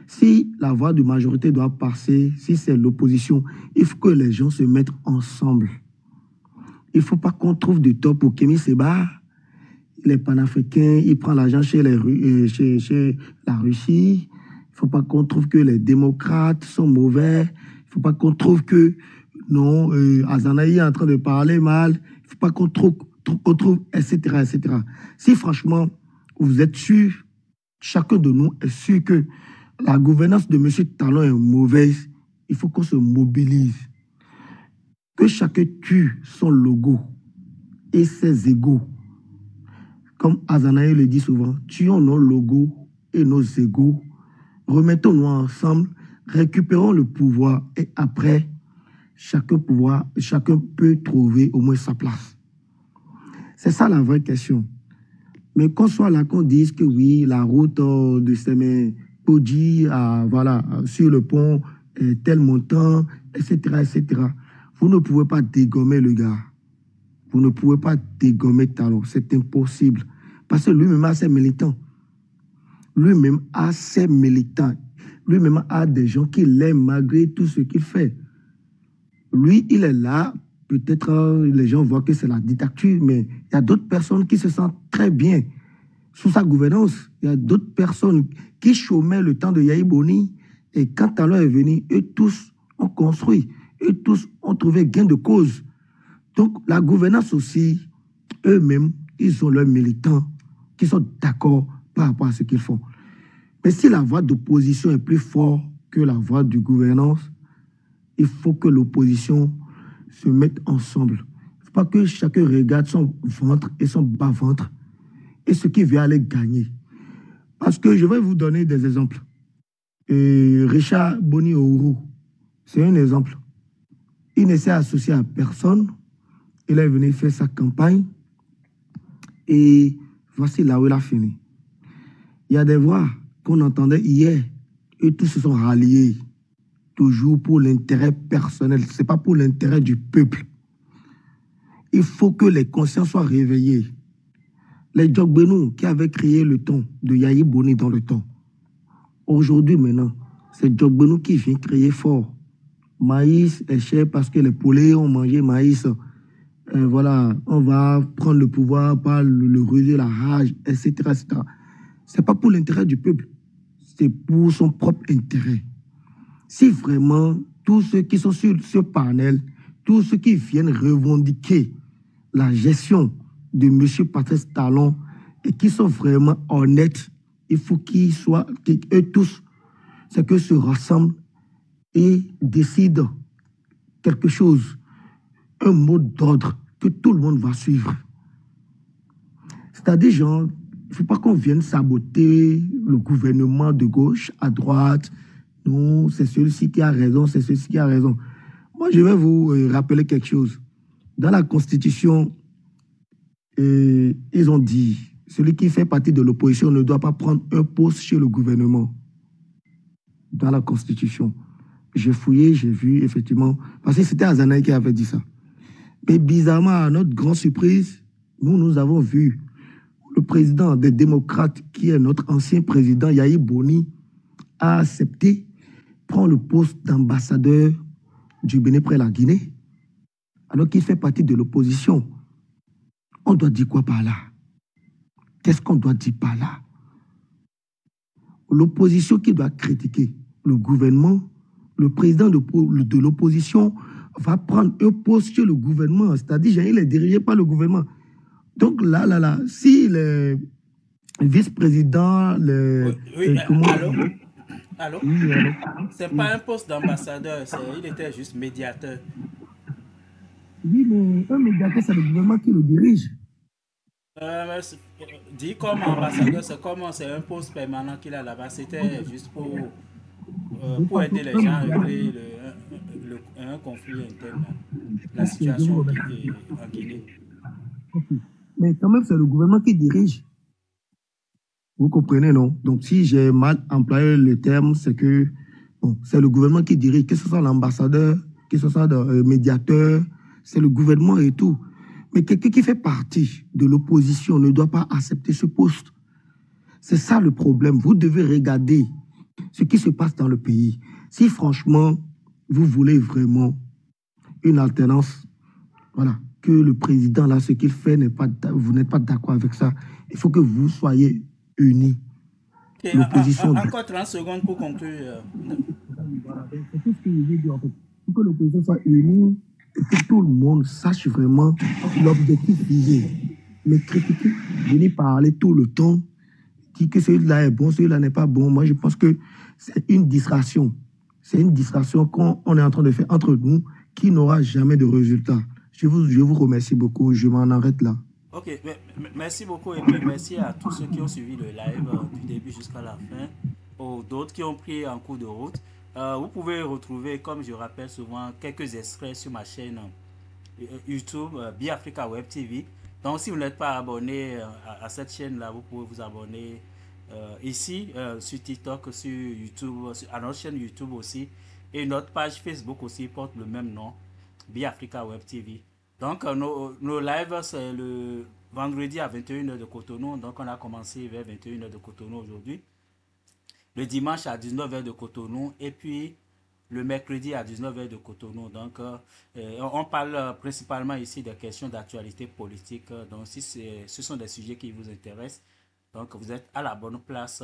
Si la voix du majorité doit passer, si c'est l'opposition, il faut que les gens se mettent ensemble. Il ne faut pas qu'on trouve du tort pour Kémy Séba. Les panafricains, ils prennent l'argent chez la Russie. Il ne faut pas qu'on trouve que les démocrates sont mauvais. Il ne faut pas qu'on trouve que non, Azanaï est en train de parler mal. Il ne faut pas qu'on trouve, etc., etc. Si franchement, vous êtes sûr, chacun de nous est sûr que la gouvernance de M. Talon est mauvaise, il faut qu'on se mobilise. Que chacun tue son logo et ses égos. Comme Azanaï le dit souvent, tuons nos logos et nos égos. Remettons-nous ensemble, récupérons le pouvoir et après, chacun peut trouver au moins sa place. C'est ça la vraie question. Mais qu'on soit là, qu'on dise que oui, la route de Sémé-Podji, voilà, sur le pont, tel montant, etc., etc. Vous ne pouvez pas dégommer le gars. Vous ne pouvez pas dégommer Talon. C'est impossible. Parce que lui-même a ses militants. Lui-même a ses militants. Lui-même a des gens qui l'aiment malgré tout ce qu'il fait. Lui, il est là. Peut-être les gens voient que c'est la dictature, mais il y a d'autres personnes qui se sentent très bien sous sa gouvernance. Il y a d'autres personnes qui chômaient le temps de Yahi Boni. Et quand Talon est venu, eux tous ont construit. Eux tous ont trouvé gain de cause. Donc, la gouvernance aussi, eux-mêmes, ils ont leurs militants qui sont d'accord par rapport à ce qu'ils font. Mais si la voix d'opposition est plus forte que la voix de gouvernance, il faut que l'opposition se mette ensemble. Il ne faut pas que chacun regarde son ventre et son bas-ventre et ce qui vient aller gagner. Parce que je vais vous donner des exemples. Richard Boni Ouru, c'est un exemple. Il ne s'est associé à personne. Il est venu faire sa campagne. Et voici là où il a fini. Il y a des voix qu'on entendait hier. Et tous se sont ralliés. Toujours pour l'intérêt personnel. Ce n'est pas pour l'intérêt du peuple. Il faut que les consciences soient réveillées. Les Djogbenou qui avaient créé le ton de Yahi Boni dans le temps. Aujourd'hui, maintenant, c'est Djogbenou qui vient créer fort. Maïs est cher parce que les poulets ont mangé maïs. Voilà, on va prendre le pouvoir par le rejet, la rage, etc. etc. Ce n'est pas pour l'intérêt du peuple. C'est pour son propre intérêt. Si vraiment tous ceux qui sont sur ce panel, tous ceux qui viennent revendiquer la gestion de M. Patrice Talon et qui sont vraiment honnêtes, il faut qu'ils soient, eux tous, c'est qu'ils se rassemblent et décident quelque chose, un mot d'ordre que tout le monde va suivre. C'est-à-dire, genre, il ne faut pas qu'on vienne saboter le gouvernement de gauche, à droite. Non, c'est celui-ci qui a raison, c'est celui-ci qui a raison. Moi, je vais vous rappeler quelque chose. Dans la Constitution, ils ont dit, celui qui fait partie de l'opposition ne doit pas prendre un poste chez le gouvernement. Dans la Constitution. J'ai fouillé, j'ai vu, effectivement, parce que c'était Azanaï qui avait dit ça. Mais bizarrement, à notre grande surprise, nous avons vu le président des démocrates, qui est notre ancien président, Yahi Boni, a accepté prendre le poste d'ambassadeur du Bénin près la Guinée, alors qu'il fait partie de l'opposition. On doit dire quoi par là? Qu'est-ce qu'on doit dire par là? L'opposition qui doit critiquer le gouvernement, le président de l'opposition va prendre un poste chez le gouvernement. C'est-à-dire, il est dirigé par le gouvernement. Donc là, si le vice-président... Allô? C'est pas un poste d'ambassadeur, il était juste médiateur. Oui, mais un médiateur, c'est le gouvernement qui le dirige. Dit comme ambassadeur, c'est un poste permanent qu'il a là-bas. C'était juste pour aider les gens à régler un conflit interne, la situation en Guinée. Okay. Mais quand même, c'est le gouvernement qui dirige. Vous comprenez, non? Donc, si j'ai mal employé le terme, c'est que bon, c'est le gouvernement qui dirige, que ce soit l'ambassadeur, que ce soit le médiateur, c'est le gouvernement et tout. Mais quelqu'un qui fait partie de l'opposition ne doit pas accepter ce poste. C'est ça le problème. Vous devez regarder ce qui se passe dans le pays. Si franchement, vous voulez vraiment une alternance, voilà, que le président, là, ce qu'il fait, vous n'êtes pas d'accord avec ça, il faut que vous soyez unis. Okay, l'opposition... Encore 30 secondes pour conclure. Voilà, c'est tout ce que je veux dire, en fait. Il faut que l'opposition soit unie et que tout le monde sache vraiment l'objectif visé. Mais critiquer, venir parler tout le temps, dire que celui-là est bon, celui-là n'est pas bon, moi je pense que c'est une distraction. C'est une distraction qu'on est en train de faire entre nous qui n'aura jamais de résultat. Je vous remercie beaucoup, je m'en arrête là. Ok, merci beaucoup et puis merci à tous ceux qui ont suivi le live du début jusqu'à la fin, ou d'autres qui ont pris en cours de route. Vous pouvez retrouver, comme je rappelle souvent, quelques extraits sur ma chaîne YouTube, Biafrica Web TV. Donc si vous n'êtes pas abonné à cette chaîne-là, vous pouvez vous abonner ici, sur TikTok, sur YouTube, à notre chaîne YouTube aussi. Et notre page Facebook aussi porte le même nom, Biafrica Web TV. Donc nos lives, c'est le vendredi à 21h de Cotonou. Donc on a commencé vers 21h de Cotonou aujourd'hui. Le dimanche à 19h de Cotonou. Et puis le mercredi à 19h de Cotonou. Donc on parle principalement ici des questions d'actualité politique. Donc si ce sont des sujets qui vous intéressent, donc vous êtes à la bonne place.